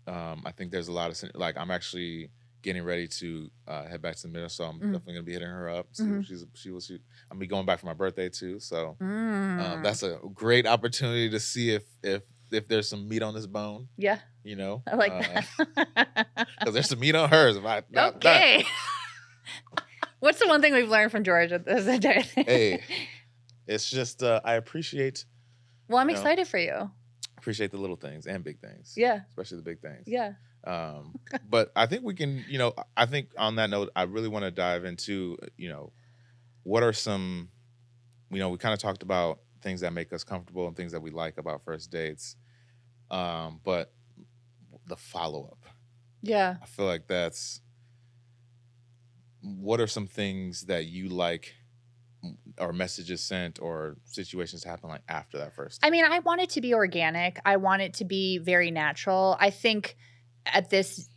I think there's a lot of like I'm actually getting ready to head back to the middle, so I'm definitely gonna be hitting her up. See what she I'm be going back for my birthday too. So that's a great opportunity to see if there's some meat on this bone. Yeah. You know, I like that. because there's some meat on hers. Okay. What's the one thing we've learned from George at this entire thing? Hey, it's just I appreciate. Well, I'm excited for you. Appreciate the little things and big things. Yeah. Especially the big things. Yeah. But I think we can, I think on that note, I really want to dive into, what are some, we kind of talked about things that make us comfortable and things that we like about first dates. But the follow-up. Yeah. I feel like what are some things that you like or messages sent or situations happen like after that first date? I mean, I want it to be organic. I want it to be very natural. I think at this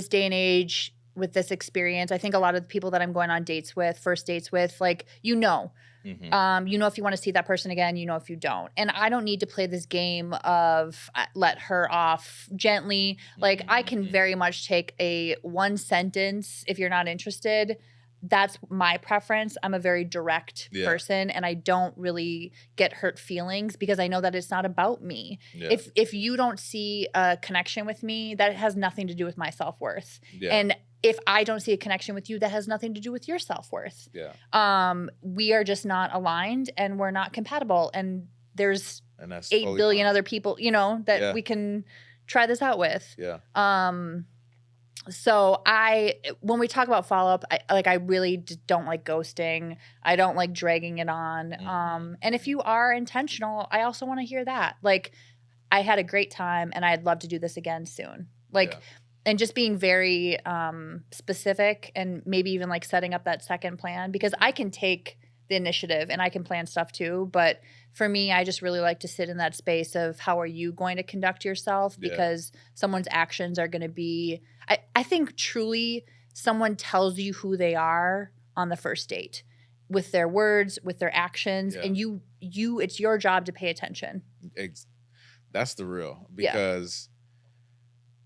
day and age with this experience, I think a lot of the people that I'm going on dates with, first dates with, like, if you want to see that person again, if you don't. And I don't need to play this game of let her off gently. Like, I can very much take a one sentence if you're not interested. That's my preference. I'm a very direct person, and I don't really get hurt feelings because I know that it's not about me. Yeah. If you don't see a connection with me, that has nothing to do with my self-worth. Yeah. And if I don't see a connection with you, that has nothing to do with your self-worth. Yeah. We are just not aligned, and we're not compatible. And there's 8 billion other people, that we can try this out with. Yeah. So when we talk about follow-up, I really don't like ghosting. I don't like dragging it on. And if you are intentional, I also want to hear that. Like, I had a great time and I'd love to do this again soon. Like, and just being very specific and maybe even like setting up that second plan, because I can take the initiative and I can plan stuff too. But for me, I just really like to sit in that space of how are you going to conduct yourself, because someone's actions are going to be, I think truly someone tells you who they are on the first date with their words, with their actions, and it's your job to pay attention. That's the real, because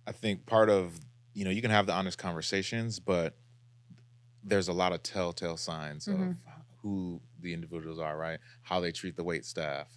I think part of, you can have the honest conversations, but there's a lot of telltale signs of who the individuals are, right? How they treat the wait staff.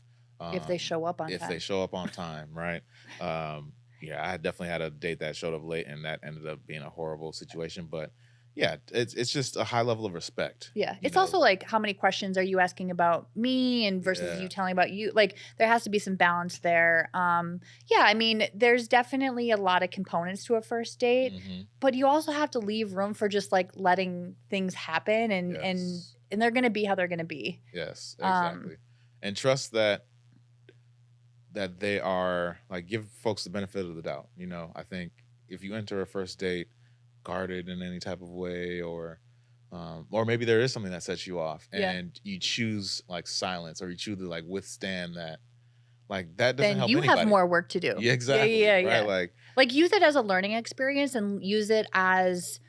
If they show up on time. If they show up on time, right? I definitely had a date that showed up late, and that ended up being a horrible situation. But yeah, it's just a high level of respect. Yeah. It's also like, how many questions are you asking about me and versus you telling about you? Like, there has to be some balance there. I mean, there's definitely a lot of components to a first date, but you also have to leave room for just like letting things happen, and they're going to be how they're going to be. Yes, exactly. And trust that they are, like, give folks the benefit of the doubt. I think if you enter a first date guarded in any type of way, or maybe there is something that sets you off, and you choose like silence, or you choose to like withstand that, like, that doesn't help anybody. Then you have more work to do. Yeah, exactly. Yeah. Right? Like use it as a learning experience and use it as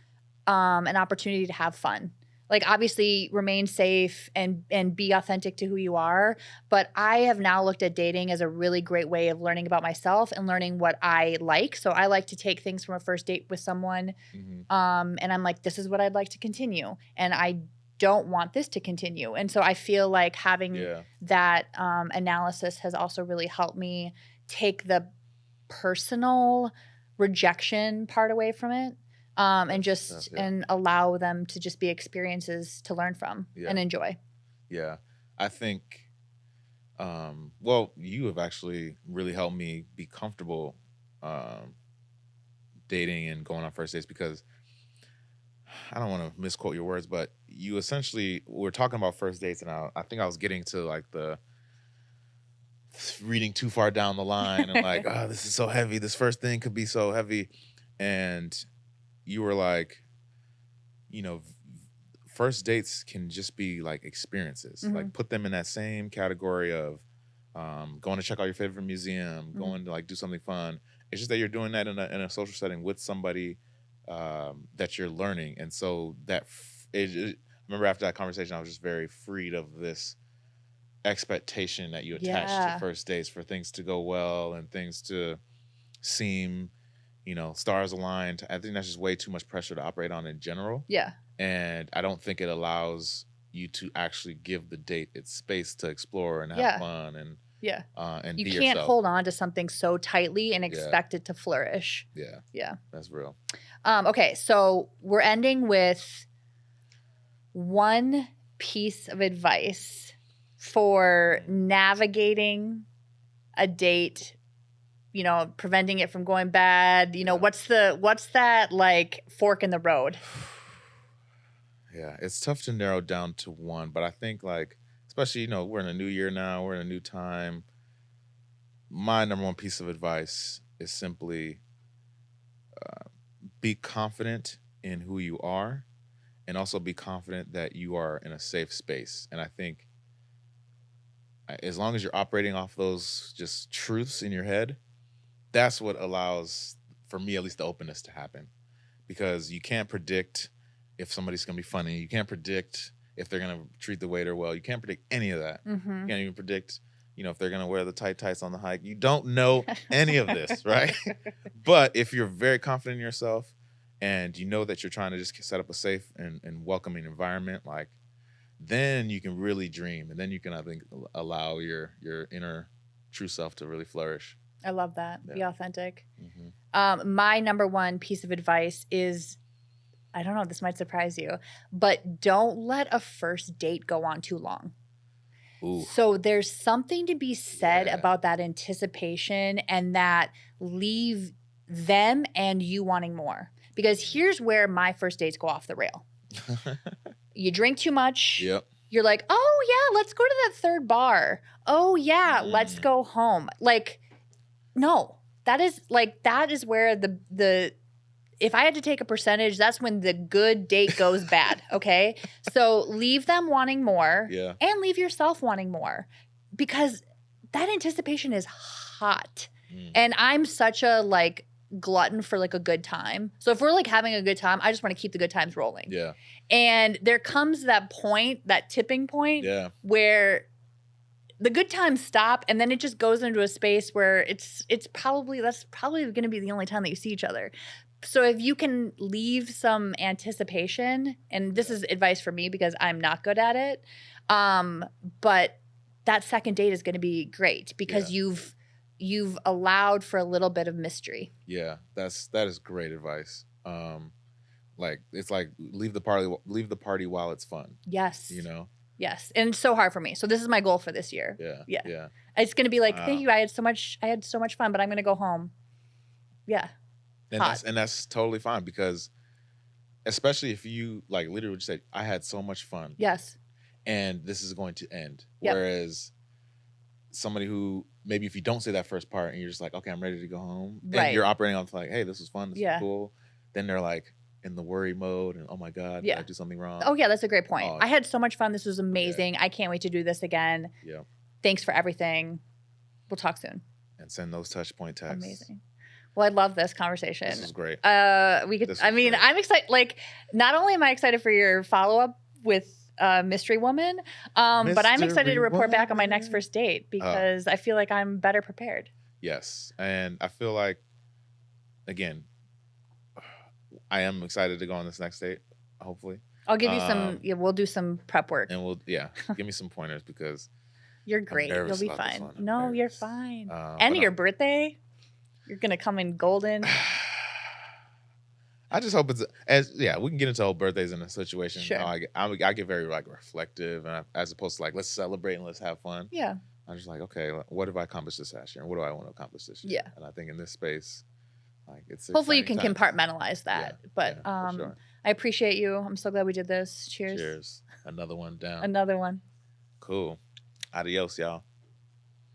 an opportunity to have fun. Like, obviously remain safe and be authentic to who you are, but I have now looked at dating as a really great way of learning about myself and learning what I like. So I like to take things from a first date with someone, Mhm. and I'm like, this is what I'd like to continue, and I don't want this to continue. And so I feel like having Yeah. that analysis has also really helped me take the personal rejection part away from it, and just Yeah. and allow them to just be experiences to learn from Yeah. and enjoy. Yeah. I think well, you have actually really helped me be comfortable um dating and going on first dates because I don't want to misquote your words, but you essentially were talking about first dates, and I think I was getting to like the reading too far down the line and like, oh, this is so heavy. This first thing could be so heavy. And you were like, you know, first dates can just be like experiences. Mhm. Like put them in that same category of going to check out your favorite museum, going to like do something fun. It's just that you're doing that in a social setting with somebody that you're learning. And so I remember after that conversation, I was just very freed of this expectation that you attach to Yeah. first dates for things to go well and things to seem, stars aligned. I think that's just way too much pressure to operate on in general. Yeah. And I don't think it allows you to actually give the date its space to explore and have Yeah. fun and Yeah. and You be can't yourself. hold on to something so tightly and expect it to flourish. Yeah, Yeah. that's real. Okay, so we're ending with one piece of advice for navigating a date, preventing it from going bad. What's that like fork in the road? Yeah, it's tough to narrow down to one, but I think like, especially, we're in a new year now, we're in a new time. My number one piece of advice is simply be confident in who you are and also be confident that you are in a safe space. And I think as long as you're operating off those just truths in your head, that's what allows, for me at least, the openness to happen. Because you can't predict if somebody's going to be funny. You can't predict if they're going to treat the waiter well. You can't predict any of that. Mm-hmm. You can't even predict, if they're going to wear the tight tights on the hike. You don't know any of this, right? But if you're very confident in yourself and you know that you're trying to just set up a safe and welcoming environment, like, then you can really dream. And then you can, I think, allow your inner true self to really flourish. I love that. Yeah. Be authentic. Mm-hmm. My number one piece of advice is, I don't know, this might surprise you, but don't let a first date go on too long. Ooh. So there's something to be said Yeah. about that anticipation and that leave them and you wanting more. Because here's where my first dates go off the rail. You drink too much. Yep. You're like, oh yeah, let's go to that third bar. Oh yeah, let's go home. Like, no, that is where the if I had to take a percentage, that's when the good date goes bad. Okay. So leave them wanting more. Yeah. And leave yourself wanting more, because that anticipation is hot. And I'm such a glutton for a good time. So if we're having a good time, I just want to keep the good times rolling. Yeah. And there comes that point, that tipping point, Yeah. where the good times stop, and then it just goes into a space where that's probably going to be the only time that you see each other. So if you can leave some anticipation, and this is advice for me because I'm not good at it, but that second date is going to be great because you've allowed for a little bit of mystery. Yeah, that is great advice. It's like leave the party while it's fun. Yes. Yes. And it's so hard for me. So this is my goal for this year. Yeah. It's going to be thank you. I had so much fun, but I'm going to go home. Yeah. And that's totally fine, because especially if you literally just said, I had so much fun. Yes. And this is going to end. Yep. Whereas somebody who maybe if you don't say that first part and you're just like, okay, I'm ready to go home. Right. And you're operating off hey, this was fun. This was cool. Then they're in the worry mode and, oh my God, did I do something wrong? Oh yeah, that's a great point. Oh, I had so much fun. This was amazing. I can't wait to do this again. Yeah. Thanks for everything. We'll talk soon. And send those touch point texts. Amazing. Well, I love this conversation. This is great. I'm excited. Not only am I excited for your follow-up Mystery Woman. But I'm excited to Mystery report back on my next Woman. first date because I feel like I'm better prepared. Yes, and I feel like, again, I am excited to go on this next date. Hopefully, I'll give you some. Yeah, we'll do some prep work. and give me some pointers because You're great. You'll nervous be about this fine. one. I'm No, you're nervous. fine. But And your birthday, you're gonna come in golden. I just hope it's we can get into whole birthdays in a situation. Sure. I get very like reflective, and as opposed to like let's celebrate and let's have fun. Yeah. I'm just like, okay, what have I accomplished this last year, and what do I want to accomplish this year? Yeah. And I think in this space, like it's Hopefully you can exciting times. compartmentalize that. But for sure. I appreciate you. I'm so glad we did this. Cheers. Cheers. Another one down. Another one. Cool. Adios, y'all.